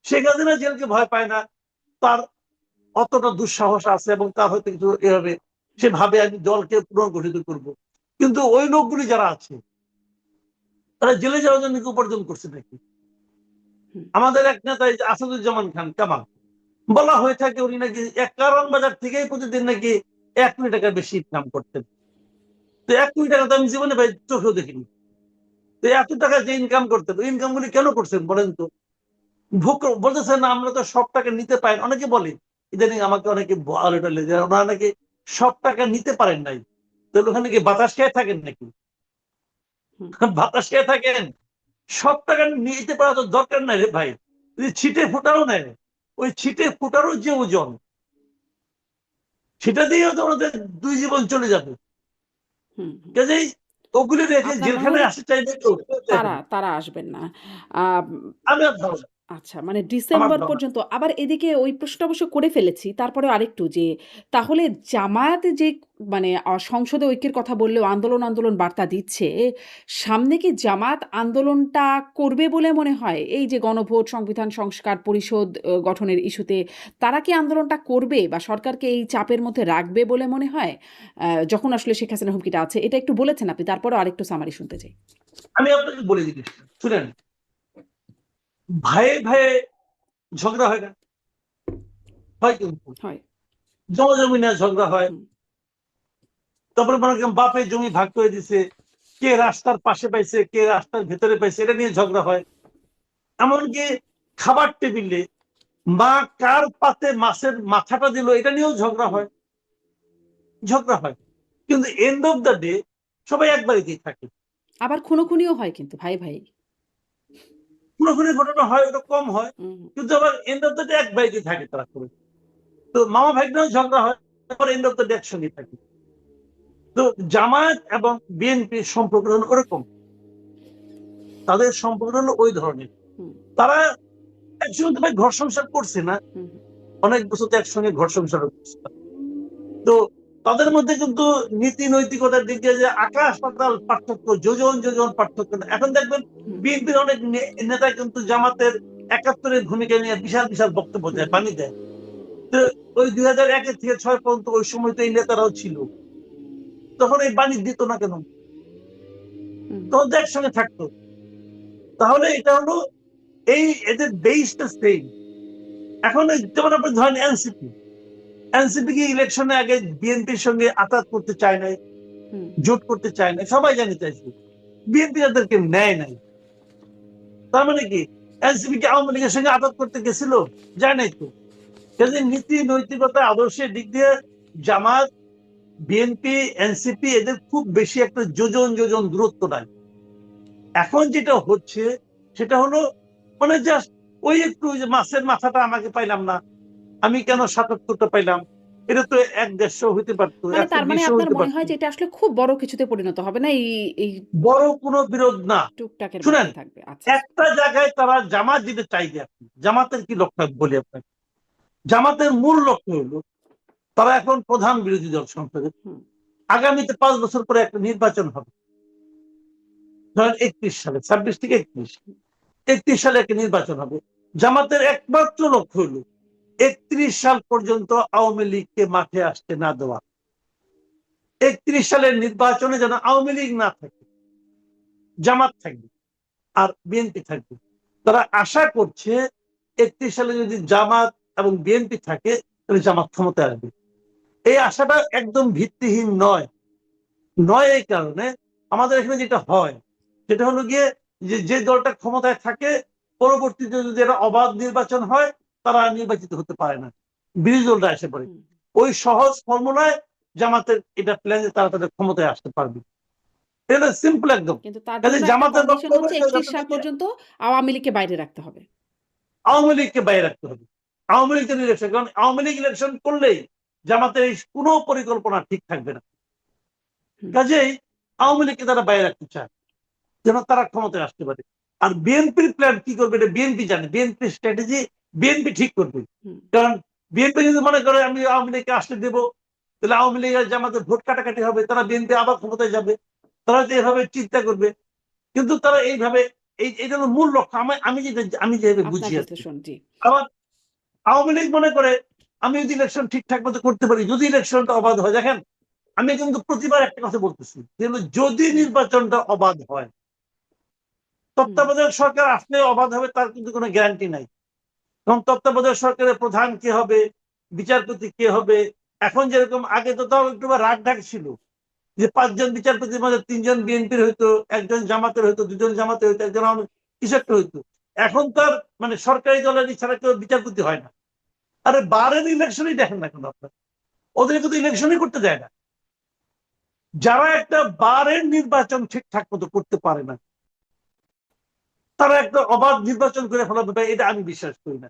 S1: শেখ হাসিনা জেলকে ভয় পায় না, তার অতটা দুঃসাহস আছে, এবং তার হয়তো কিছু এভাবে সে ভাবে আমি দলকে পুনর্গঠিত করব। কিন্তু ওই লোকগুলি যারা আছে তারা জেলে যাওয়ার জন্য কি উপার্জন করছে নাকি?
S2: হুম,
S1: আমাদের এক নেতা এই যে আসাদুজ্জামান খান কামাল, বলা হয়ে থাকে উনি নাকি এক কারণ বাজার থেকেই প্রতিদিন নাকি 1 কোটি টাকা বেশি ইনকাম করতেন। তো 1 কোটি টাকা তো আমি জীবনে ভাই চোখেও দেখিনি। তো এত টাকা যে ইনকাম করতেন, ওই ইনকাম গুলি কেন করছেন বলেন তো? বলতেছেন না আমরা তো সব টাকা নিতে পারি, অনেকে বলে ইদানিং আমাকে অনেকে বলে টলে যে ওনারা নাকি সব টাকা নিতে পারেন নাই। তো ওখানে কি বাতাস খেয়ে থাকেন নাকি?
S2: হুম,
S1: বাতাস খেয়ে থাকেন? সব টাকা নিতে পারা তো দরকার নাই রে ভাই। যদি ছিটে ফোটাও নেয়, ওই ছিটে ফোটারও যে ওজন, সেটা দিয়েও তো আমাদের 2 জীবন চলে যাবে।
S2: হুম, হুম,
S1: কাজেই ওগুলি রেখে
S2: আপনার মনে
S1: জেলখানে
S2: হয়
S1: আসতে চাইবে তো
S2: তারা তারা আসবেন না। আম
S1: আমি আর ধারণা
S2: আচ্ছা, মানে
S1: আমার
S2: ডিসেম্বর
S1: ধারণা
S2: পর্যন্ত আবার এদিকে ওই প্রশ্নটা অবশ্য করে ফেলেছি। তারপরেও আরেকটু যে তাহলে জামায়াত যে মানে সংসদে ঐক্যের কথা বললেও আন্দোলন বার্তা দিচ্ছে, সামনে কি জামায়াত আন্দোলনটা করবে বলে মনে হয়? এই যে গণভোট, সংবিধান সংস্কার পরিষদ গঠনের ইস্যুতে তারা কি আন্দোলনটা করবে বা সরকারকে এই চাপের মধ্যে রাখবে বলে মনে হয়? যখন আসলে শেখ হাসিনার হুমকিটা আছে, এটা একটু বলেছেন আপনি। তারপরেও আরেকটু সামারি শুনতে চাই।
S1: আমি আপনাকে বলে দিচ্ছি শুনেন, ভাইয়ে ভাইয়ে ঝগড়া হয় না, হয় কিন্তু
S2: হয়।
S1: জমি নিয়ে ঝগড়া হয়।
S2: হুম,
S1: তারপরে মনে করেন বাপের জমি ভাগ করে দিছে, কে রাস্তার পাশে পাইছে, কে রাস্তার ভেতরে পাইছে, এটা নিয়ে ঝগড়া হয়। এমনকি খাবার টেবিলে মা কার পাতে মাছের মাথাটা দিল, এটা নিয়েও ঝগড়া
S2: হুম।
S1: হয়, ঝগড়া হয়। কিন্তু এন্ড অফ দ্য ডে সবাই এক বাড়িতেই থাকে।
S2: আবার খুনোখুনিও হয় কিন্তু ভাই।
S1: খুনোখুনি ঘটনা হয়, ওটা কম হয়,
S2: হুম,
S1: কিন্তু আবার এন্ড অফ দ্য ডে এক বাড়িতেই থাকে তারা করে। তো মামা ভাগ্নেও ঝগড়া হয়, তারপর এন্ড অফ দ্য ডে একসঙ্গে থাকে। তো জামায়াত এবং বিএনপির সম্পর্ক হলো ওরকম, তাদের সম্পর্ক হলো ওই ধরনের।
S2: হুম,
S1: তারা একসঙ্গে তো ভাই ঘর সংসার করছে না,
S2: হুম,
S1: অনেক বছর তো একসঙ্গে ঘর সংসার করছে। তো তাদের মধ্যে কিন্তু নীতি নৈতিকতার দিক দিয়ে যে আকাশ পাতাল পার্থক্য, যোজন যোজন পার্থক্য না। এখন দেখবেন
S2: হুম,
S1: বিএনপির অনেক নেতা কিন্তু জামাতের ৭১-এর ভূমিকা নিয়ে বিশাল বিশাল বক্তব্য
S2: হুম,
S1: দেয়,
S2: হুম,
S1: বাণী দেয়। তো ওই ২০০১ থেকে ৬ পর্যন্ত ওই সময় তো এই নেতারাও ছিল, তখন এই বাণী দিত না কেন?
S2: হুম,
S1: তখন তো একসঙ্গে থাকতো। তাহলে এটা হলো এই এদের বেসটা সেম। এখন যেমন আপনি ধরেন এনসিপি, এনসিপি কি ইলেকশনে আগে বিএনপির সঙ্গে আতাত করতে চায় নাই,
S2: হুম,
S1: জোট করতে চায় না, সবাই জানতে চাইছে। বিএনপি তাদেরকে নেয় নাই। তার মানে কি এনসিপি কি আওয়ামী লীগের সঙ্গে আতাত করতে গেছিল? যায় নাই তো। কাজে নীতি নৈতিকতা আদর্শের দিক দিয়ে জামাত, বিএনপি, এনসিপি এদের খুব বেশি একটা যোজন যোজন দূরত্ব নাই। এখন যেটা হচ্ছে সেটা হলো মানে জাস্ট ওই একটু যে মাছের মাথাটা আমাকে পাইলাম না, আমি কেন ৭৭টা পাইলাম, এটা তো ১-১৫০ হইতে পারতো,
S2: মানে তার মানে
S1: ১২০
S2: আপনার
S1: হইতে
S2: মনে
S1: পারতো।
S2: হয় যে এটা আসলে খুব বড় কিছুতে পরিণত হবে না। এই
S1: বড় কোনো বিরোধ না।
S2: টুকটাকের
S1: শুনেন,
S2: মধ্যেই থাকবে। আচ্ছা।
S1: একটা জায়গায় তারা জামাত যেতে চাইবে। আপনি জামাতের কি লক্ষ্য বলি আপনাকে, জামাতের মূল লক্ষ্য হলো তারা এখন প্রধান বিরোধী দল সংসদে,
S2: হুম,
S1: আগামীতে ৫ বছর পরে একটা নির্বাচন হবে, ধরেন ৩১ সালে, ২৬ থেকে ৩১ সালে একটা নির্বাচন হবে। জামাতের একমাত্র লক্ষ্য হলো ৩১ সাল পর্যন্ত আওয়ামী লীগকে মাঠে আসতে না দেওয়া, ৩১ সালের নির্বাচনে যেন আওয়ামী লীগ না থাকে, জামাত থাকবে আর বিএনপি থাকবে। তারা আশা করছে ৩১ সালে যদি জামাত এবং বিএনপি থাকে তাহলে জামাত ক্ষমতায় আসবে। এই আশাটা একদম ভিত্তিহীন নয়। নয় এই কারণে আমাদের এখানে যেটা হয় সেটা হলো গিয়ে যে দলটা ক্ষমতায় থাকে পরবর্তীতে যদি একটা অবাধ নির্বাচন হয় তারা নির্বাচিত হতে পারে না, বিরোধী দলটা এসে পড়ে।
S2: হুম।
S1: ওই সহজ ফর্মুলায় জামাতের এটা প্ল্যান যে তারা তাদের ক্ষমতায় আসতে পারবে, এটা সিম্পল একদম।
S2: কিন্তু তার
S1: কাজে
S2: জন্য একটা
S1: জামাতের
S2: কন্ডিশন
S1: বক্তব্য
S2: হচ্ছে ৩১ সাল পর্যন্ত আওয়ামী লীগকে বাইরে রাখতে হবে।
S1: আওয়ামী লীগকে বাইরে রাখতে হবে। আওয়ামী লীগের ইলেকশন, কারণ আওয়ামী লীগ ইলেকশন করলেই জামাতের এই কোনো পরিকল্পনা ঠিক থাকবে না।
S2: হুম,
S1: কাজেই আওয়ামী লীগকে তারা বাইরে রাখতে চায় যেন তারা ক্ষমতায় আসতে পারে। আর বিএনপির প্ল্যান কি করবে এটা বিএনপি জানে, বিএনপির স্ট্র্যাটেজি বিএনপি ঠিক করবে।
S2: হুম,
S1: কারণ বিএনপি যদি মনে করে আমি আওয়ামী লীগকে আসতে দেবো, তাহলে আওয়ামী লীগের জামাতে ভোট কাটাকাটি হবে, তারা বিএনপি আবার ক্ষমতায় যাবে। তারা তো এভাবে চিন্তা করবে, কিন্তু তারা এইভাবে এইটা হলো মূল লক্ষ্য। আমি যেভাবে
S2: আপনার
S1: বুঝি আর কি।
S2: বিশ্লেষণ জি।
S1: আবার আওয়ামী লীগ মনে করে আমি যদি ইলেকশন ঠিকঠাক মতো করতে পারি, যদি ইলেকশনটা অবাধ হয়, দেখেন আমি কিন্তু প্রতিবার একটা কথা বলতেছি, যদি
S2: হুম,
S1: নির্বাচনটা অবাধ হয়,
S2: হুম,
S1: তত্ত্বাবধায়ক সরকার আসলে অবাধ হবে তার কিন্তু কোনো গ্যারান্টি নাই। এবং তত্ত্বাবধায়ক সরকারের প্রধান কে হবে, বিচারপতি কে হবে, এখন যেরকম আগে তো তাও একটু রাগ ঢাক ছিল যে ৫ জন বিচারপতির মধ্যে ৩ জন বিএনপির হইতো, একজন জামাতের হইতো, ২ জন জামাতের হইতো, একজন কিছু একটা হইতো। এখন তার মানে সরকারি দলের ছাড়া কেউ বিচারপতি হয় না। আরে বারের ইলেকশনই দেখেন না কেন আপনার, ওদের কিন্তু ইলেকশনই করতে দেয় না। যারা একটা বারের নির্বাচন ঠিকঠাক মতো করতে পারে না তারা একটা অবাধ নির্বাচন করে ফেলাবে, এটা আমি বিশ্বাস করি না।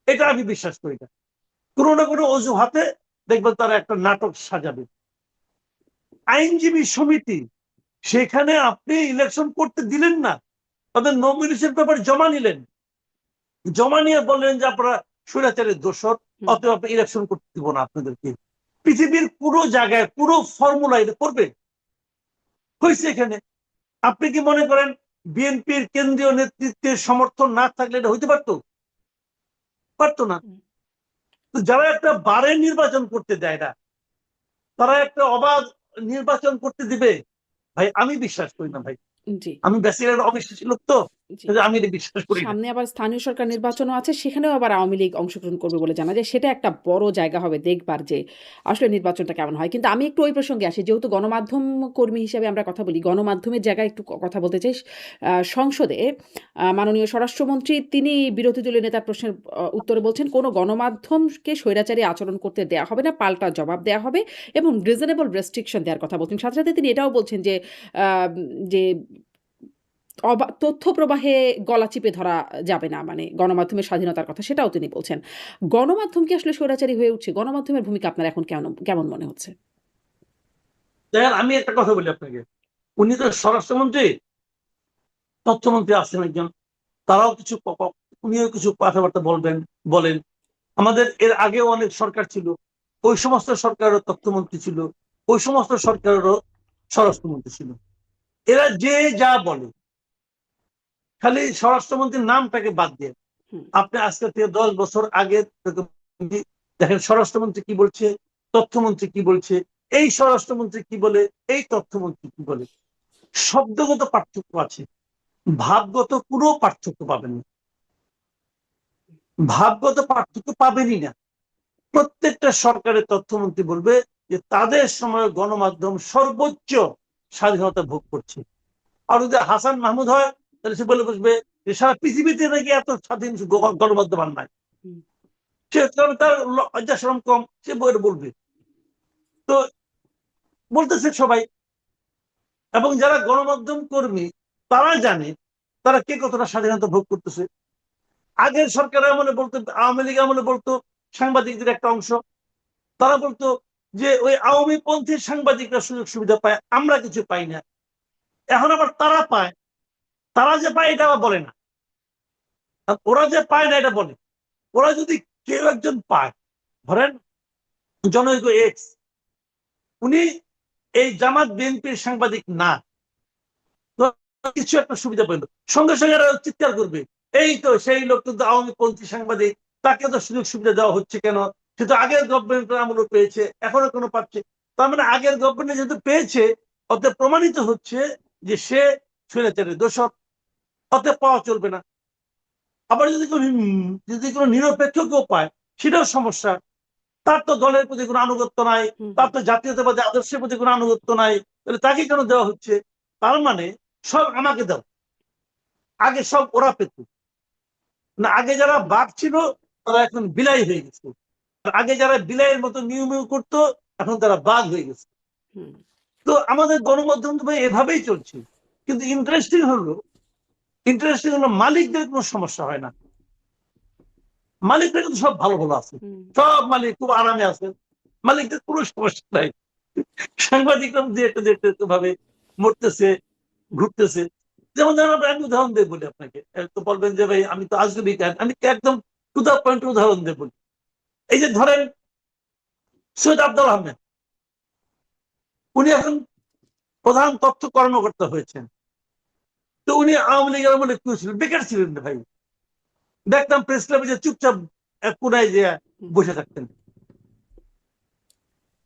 S1: এটা আমি বিশ্বাস করি না। কোনো না কোনো অজুহাতে দেখবেন তারা একটা নাটক সাজাবে। আইনজীবী সমিতি সেখানে আপনি ইলেকশন করতে দিলেন না, তাদের নমিনেশন পেপার জমা নিলেন, জমা নিয়ে বললেন যে আপনারা স্বৈরাচারের দোষর, অতএব আপনি ইলেকশন করতে দিব না আপনাদেরকে। পৃথিবীর পুরো জায়গায় পুরো ফর্মুলা এটা করবে হয়েছে এখানে। আপনি কি মনে করেন বিএনপির কেন্দ্রীয় নেতৃত্বের সমর্থন না থাকলে এটা হইতে পারতো? পারতো না। তো যারা একটা বারে নির্বাচন করতে দেয় না, তারা একটা অবাধ নির্বাচন করতে দিবে? ভাই আমি বিশ্বাস করি না ভাই।
S2: জি।
S1: আমি ব্যাচেলর অবিশ্বাসী লোক তো,
S2: জি।
S1: আমি এটা বিশ্বাস করি না।
S2: সামনে আবার স্থানীয় সরকার নির্বাচনও আছে, সেখানেও আবার আওয়ামী লীগ অংশগ্রহণ করবে বলে জানা যায়। সেটা একটা বড় জায়গা হবে দেখবার যে আসলে নির্বাচনটা কেমন হয়। কিন্তু আমি একটু ওই প্রসঙ্গে আসি, যেহেতু গণমাধ্যম কর্মী হিসেবে আমরা কথা বলি, গণমাধ্যমের জায়গায় একটু কথা বলতে চাই। সংসদে মাননীয় স্বরাষ্ট্রমন্ত্রী তিনি বিরোধী দলীয় নেতার প্রশ্নের উত্তরে বলছেন, কোনো গণমাধ্যমকে স্বৈরাচারী আচরণ করতে দেয়া হবে না, পাল্টা জবাব দেয়া হবে এবং রিজনেবল রেস্ট্রিকশন দেওয়ার কথা বলছেন। সাথে সাথে তিনি এটাও বলছেন যে যে তথ্য প্রবাহে গলা চিপে ধরা যাবে না, মানে গণমাধ্যমের স্বাধীনতার কথা সেটাও তিনি বলছেন। গণমাধ্যম কি আসলে স্বৈরাচারী হয়ে উঠছে? গণমাধ্যমের ভূমিকা আপনার এখন কেমন মনে হচ্ছে?
S1: দেখেন আমি একটা কথা বলি আপনাকে, উনি তো স্বরাষ্ট্রমন্ত্রী, তথ্যমন্ত্রী আছেন একজন, তারাও কিছু উনিও কিছু কথাবার্তা বলেন। আমাদের এর আগেও অনেক সরকার ছিল, ওই সমস্ত সরকারেরও তথ্যমন্ত্রী ছিল, ওই সমস্ত সরকারেরও স্বরাষ্ট্রমন্ত্রী ছিল। এরা যে যা বলে, খালি স্বরাষ্ট্রমন্ত্রীর নামটাকে বাদ দিয়ে আপনি আজকে থেকে 10 বছর আগে দেখেন স্বরাষ্ট্রমন্ত্রী কি বলছে, তথ্যমন্ত্রী কি বলছে, এই স্বরাষ্ট্রমন্ত্রী কি বলে, এই তথ্যমন্ত্রী কি বলে। শব্দগত পার্থক্য আছে, ভাবগত কোনো পার্থক্য পাবেন না, ভাবগত পার্থক্য পাবেনই না। প্রত্যেকটা সরকারের তথ্যমন্ত্রী বলবে যে তাদের সময় গণমাধ্যম সর্বোচ্চ স্বাধীনতা ভোগ করছে। আর যদি হাসান মাহমুদ হয় তাহলে সে বলে বসবে যে সারা পৃথিবীতে নাকি এত স্বাধীন গণমাধ্যম আর নাই, সে তার লজ্জা শরম কম, সে বইয়ের বলবে। তো বলতেছে সবাই, এবং যারা গণমাধ্যম কর্মী তারা জানে তারা কে কতটা স্বাধীনতা ভোগ করতেছে। আগের সরকার আমলে বলতো, আওয়ামী লীগ আমলে বলতো সাংবাদিকদের একটা অংশ, তারা বলতো যে ওই আওয়ামী পন্থী সাংবাদিকরা সুযোগ সুবিধা পায়, আমরা কিছু পাই না। এখন আবার তারা পায়, তারা যে পায় এটা আবার বলে না, ওরা যে পায় না এটা বলে। ওরা যদি কেউ একজন পায়, ধরেন জনৈক এক্স, উনি এই জামাত বিএনপির সাংবাদিক না, কিছু একটা সুবিধা পেল, সঙ্গে সঙ্গে চিৎকার করবে, এই তো সেই লোক কিন্তু আওয়ামী পন্থী সাংবাদিক, তাকে তো সুযোগ সুবিধা দেওয়া হচ্ছে কেন? সে তো আগের গভর্নমেন্টের আমলও পেয়েছে, এখনো কোনো পাচ্ছে। তার মানে আগের গভর্নমেন্ট যেহেতু পেয়েছে, অতএব প্রমাণিত হচ্ছে যে সে স্বৈরাচারের দোষর, অতএব পাওয়া চলবে না। আবার যদি কোনো নিরপেক্ষ কেউ পায়, সেটাও সমস্যা। তার তো দলের প্রতি কোনো আনুগত্য নাই, তার তো জাতীয়তাবাদী আদর্শের প্রতি কোনো আনুগত্য নাই, তাহলে তাকে কেন দেওয়া হচ্ছে? তার মানে সব আমাকে দাও, আগে সব ওরা পেত না। আগে যারা বাঘ ছিল তারা এখন বিলাই হয়ে গেছে, আগে যারা বিলাইয়ের মতো নিয়ম করতো এখন তারা বাঘ হয়ে গেছে। তো আমাদের গণমাধ্যম তো এভাবেই চলছে। কিন্তু ইন্টারেস্টিং হলো মালিকদের কোনো সমস্যা হয় না, মালিকদের কিন্তু সব ভালো ভালো আছে, সব মালিক খুব আরামে আছেন, মালিকদের কোনো সমস্যা নাই। সাংবাদিকরা দেখতে ভাবে মরতেছে, ঘুরতেছে। যেমন ধরেন আমি উদাহরণ দিয়ে বলি আপনাকে, তো বলবেন যে ভাই আমি তো আজকে আমি একদম টু দা পয়েন্ট উদাহরণ দিয়ে বলি। এই যে ধরেন সৈয়দ আব্দুল আহমেদ, উনি এখন প্রধান তথ্য কর্মকর্তা হয়েছেন। তো উনি আওয়ামী লীগের আমলে কেউ ছিলেন, বেকার ছিলেন না ভাই, দেখতাম প্রেস ক্লাবে যে চুপচাপ এক কোনায় যে বসে থাকতেন,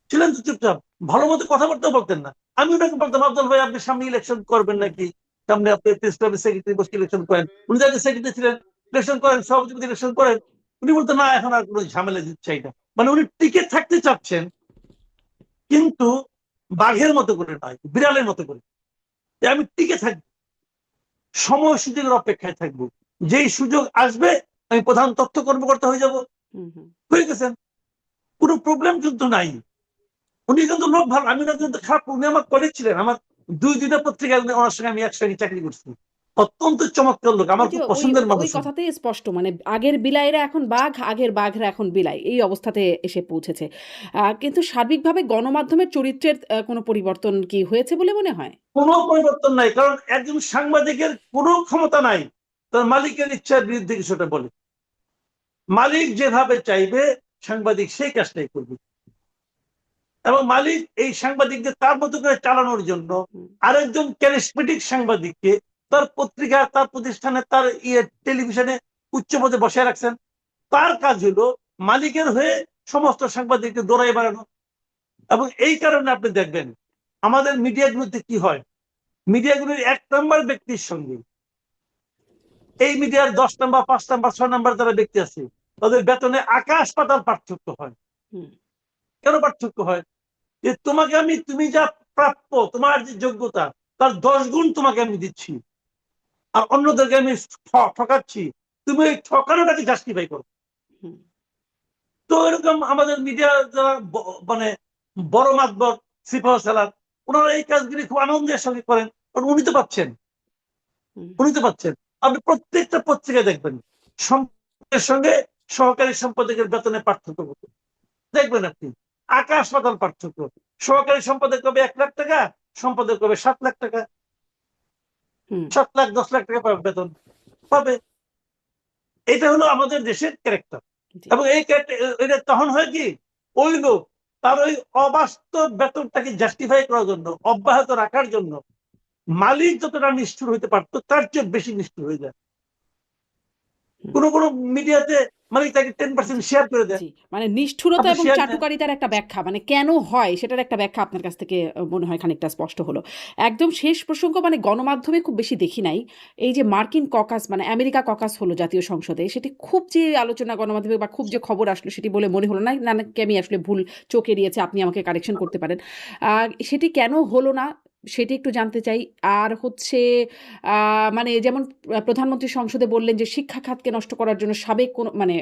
S1: ছিলেন তো চুপচাপ, ভালো মতো কথাবার্তা বলতেন না। আমি ওনাকে বলতাম আব্দুল ভাই আপনি সামনে ইলেকশন করবেন নাকি, সামনে আপনি প্রেস ক্লাবের সেক্রেটারি বসে ইলেকশন করেন। উনি যাকে সেক্রেটারি ছিলেন, ইলেকশন করেন, সভাপতি ইলেকশন করেন। উনি বলতেন না এখন আর কোনো ঝামেলা চাই না। মানে উনি টিকে থাকতে চাচ্ছেন, কিন্তু বাঘের মতো করে নয়, বিড়ালের মতো করে, আমি টিকে থাকবো, সময় সুযোগের অপেক্ষায় থাকবো, যেই সুযোগ আসবে আমি প্রধান তথ্য কর্মকর্তা হয়ে যাব, হয়ে গেছেন, কোনো প্রবলেম কিন্তু নাই। উনি কিন্তু লোক ভালো, আমি না কিন্তু খারাপ। উনি আমার কলিগ ছিলেন, আমার দুইটা পত্রিকা ওনার সঙ্গে আমি একসঙ্গে চাকরি করছি। অত্যন্ত চমৎকার লোক, আমার
S2: ওই যে
S1: খুব
S2: ওই
S1: পছন্দের
S2: ওই
S1: মানুষ।
S2: কথাতেই স্পষ্ট মানে আগের বিলাইরা এখন বাঘ, আগের বাঘরা এখন বিলাই। এই অবস্থাতে এসে পৌঁছেছে। কিন্তু সার্বিকভাবে গণমাধ্যমের চরিত্রের কোনো পরিবর্তন কি হয়েছে বলে মনে হয়?
S1: কোনো পরিবর্তন নাই, কারণ একজন সাংবাদিকের কোনো ক্ষমতা নাই তার মালিকের ইচ্ছার বিরুদ্ধে কিছুটা বলে। মালিক যেভাবে চাইবে সাংবাদিক সেই কাজটাই করবে, এবং মালিক এই সাংবাদিকদের তার মতো করে চালানোর জন্য
S2: হুম,
S1: আরেকজন ক্যারিসমেটিক সাংবাদিককে তার পত্রিকা, তার প্রতিষ্ঠানে, তার টেলিভিশনে উচ্চ পদে বসায় রাখছেন। তার কাজ হলো মালিকের হয়ে সমস্ত সাংবাদিককে দৌড়াই বাড়ানো। এবং এই কারণে আপনি দেখবেন আমাদের মিডিয়াগুলোতে কি হয়, মিডিয়াগুলোর 1 নম্বর ব্যক্তির সঙ্গে এই মিডিয়ার 10 নম্বর, 5 নম্বর, 6 নম্বর যারা ব্যক্তি আছে তাদের বেতনে আকাশ পাতাল পার্থক্য হয়।
S2: হুম,
S1: কেন পার্থক্য হয়? যে তোমাকে আমি, তুমি যা প্রাপ্য, তোমার যে যোগ্যতা তার 10 গুণ তোমাকে আমি দিচ্ছি, আর অন্যদেরকে আমি ঠকাচ্ছি, তুমি ওই ঠকানোটাকে জাস্টিফাই করো।
S2: হুম,
S1: তো এরকম আমাদের মিডিয়া যারা মানে বড় মাতবর, সিপাহ সালার, ওনারা এই কাজগুলি খুব আনন্দের সঙ্গে করেন, কারণ উনি তো পাচ্ছেন,
S2: হুম,
S1: উনি তো পাচ্ছেন। আপনি প্রত্যেকটা পত্রিকায় দেখবেন সম্পাদকের সঙ্গে সহকারী সম্পাদকের বেতনে পার্থক্য কত, দেখবেন আপনি আকাশ পাতাল পার্থক্য। সহকারী সম্পাদক কবে 1 লাখ টাকা, সম্পাদক কবে 7 লাখ টাকা,
S2: হুম,
S1: 7 লাখ 10 লাখ টাকা পাবে বেতন পাবে। এটা হলো আমাদের দেশের ক্যারেক্টার।
S2: জি।
S1: এবং এই এটা তখন হয় কি, ওই লোক তার ওই অবাস্তব বেতনটাকে জাস্টিফাই করার জন্য, অব্যাহত রাখার জন্য মালিক যতটা নিষ্ঠুর হইতে পারতো তার চেয়ে বেশি নিষ্ঠুর হয়ে যায়।
S2: হুম।
S1: কোন কোন মিডিয়াতে মালিক তাকে 10%
S2: জি,
S1: শেয়ার করে দেয়।
S2: জি। মানে নিষ্ঠুরতা
S1: আপনি
S2: এবং
S1: শেয়ার নেন।
S2: চাটুকারিতার একটা ব্যাখ্যা মানে কেন হয় সেটার একটা ব্যাখ্যা আপনার কাছ থেকে মনে হয় খানিকটা স্পষ্ট হলো। একদম শেষ প্রসঙ্গ মানে গণমাধ্যমে খুব বেশি দেখি নাই। এই যে মার্কিন ককাস মানে আমেরিকা ককাস হলো জাতীয় সংসদে সেটি খুব যে আলোচনা গণমাধ্যমে বা খুব যে খবর আসলো সেটি বলে মনে হলো না। নাকি আমি আসলে ভুল চোখ এড়িয়েছি আপনি আমাকে কারেকশন করতে পারেন। সেটি কেন হলো না সেটি একটু জানতে চাই। আর হচ্ছে আ মানে যেমন প্রধানমন্ত্রী সংসদে বললেন যে শিক্ষা খাতকে নষ্ট করার জন্য সাবেক কোনো মানে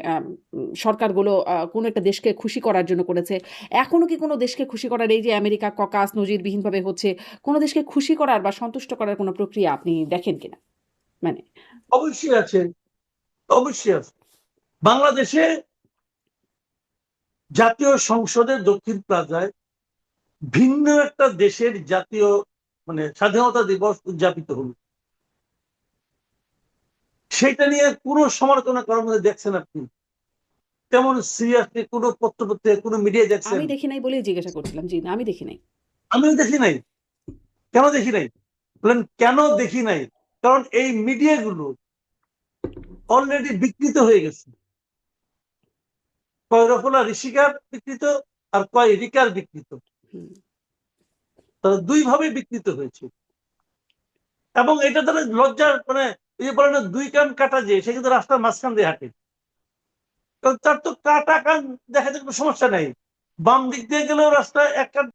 S2: সরকারগুলো কোনো একটা দেশকে খুশি করার জন্য করেছে। এখনো কি কোনো দেশকে খুশি করার এই যে আমেরিকা ককাস নজিরবিহীনভাবে হচ্ছে, কোনো দেশকে খুশি করার বা সন্তুষ্ট করার কোনো প্রক্রিয়া আপনি দেখেন কিনা? মানে
S1: অবশ্যই আছে, অবশ্যই আছে। বাংলাদেশে জাতীয় সংসদের দক্ষিণ প্লাজায় ভিন্ন একটা দেশের জাতীয় মানে স্বাধীনতা দিবস উদযাপিত হলো। সেটা নিয়ে কোনো সমালোচনা করার মধ্যে দেখছেন আপনি? তেমন সিরিয়াসলি কোনো পত্র-পত্রিকা, কোনো মিডিয়ায় দেখছেন?
S2: আমি দেখি নাই বলেই জিজ্ঞাসা করছিলাম। জি, না আমি দেখি নাই।
S1: আমিও দেখি নাই। কেন দেখি নাই? বললেন কেন দেখি নাই? কারণ এই মিডিয়াগুলো অলরেডি বিকৃত হয়ে গেছে। কয় রফলা ঋষিকার বিকৃত, আর কয় রিকার বিকৃত।
S2: হুম,
S1: তারা ২ ভাবে বিকৃত হয়েছে। এবং এটা তারা লজ্জার মানে এই যে বলে না ২ কান কাটা, যে সে কিন্তু রাস্তার মাঝখান দিয়ে হাঁটে। কারণ তার তো কাটা কান দেখাতে কোনো সমস্যা নাই। বাম দিক দিয়ে গেলেও রাস্তায় ১ কান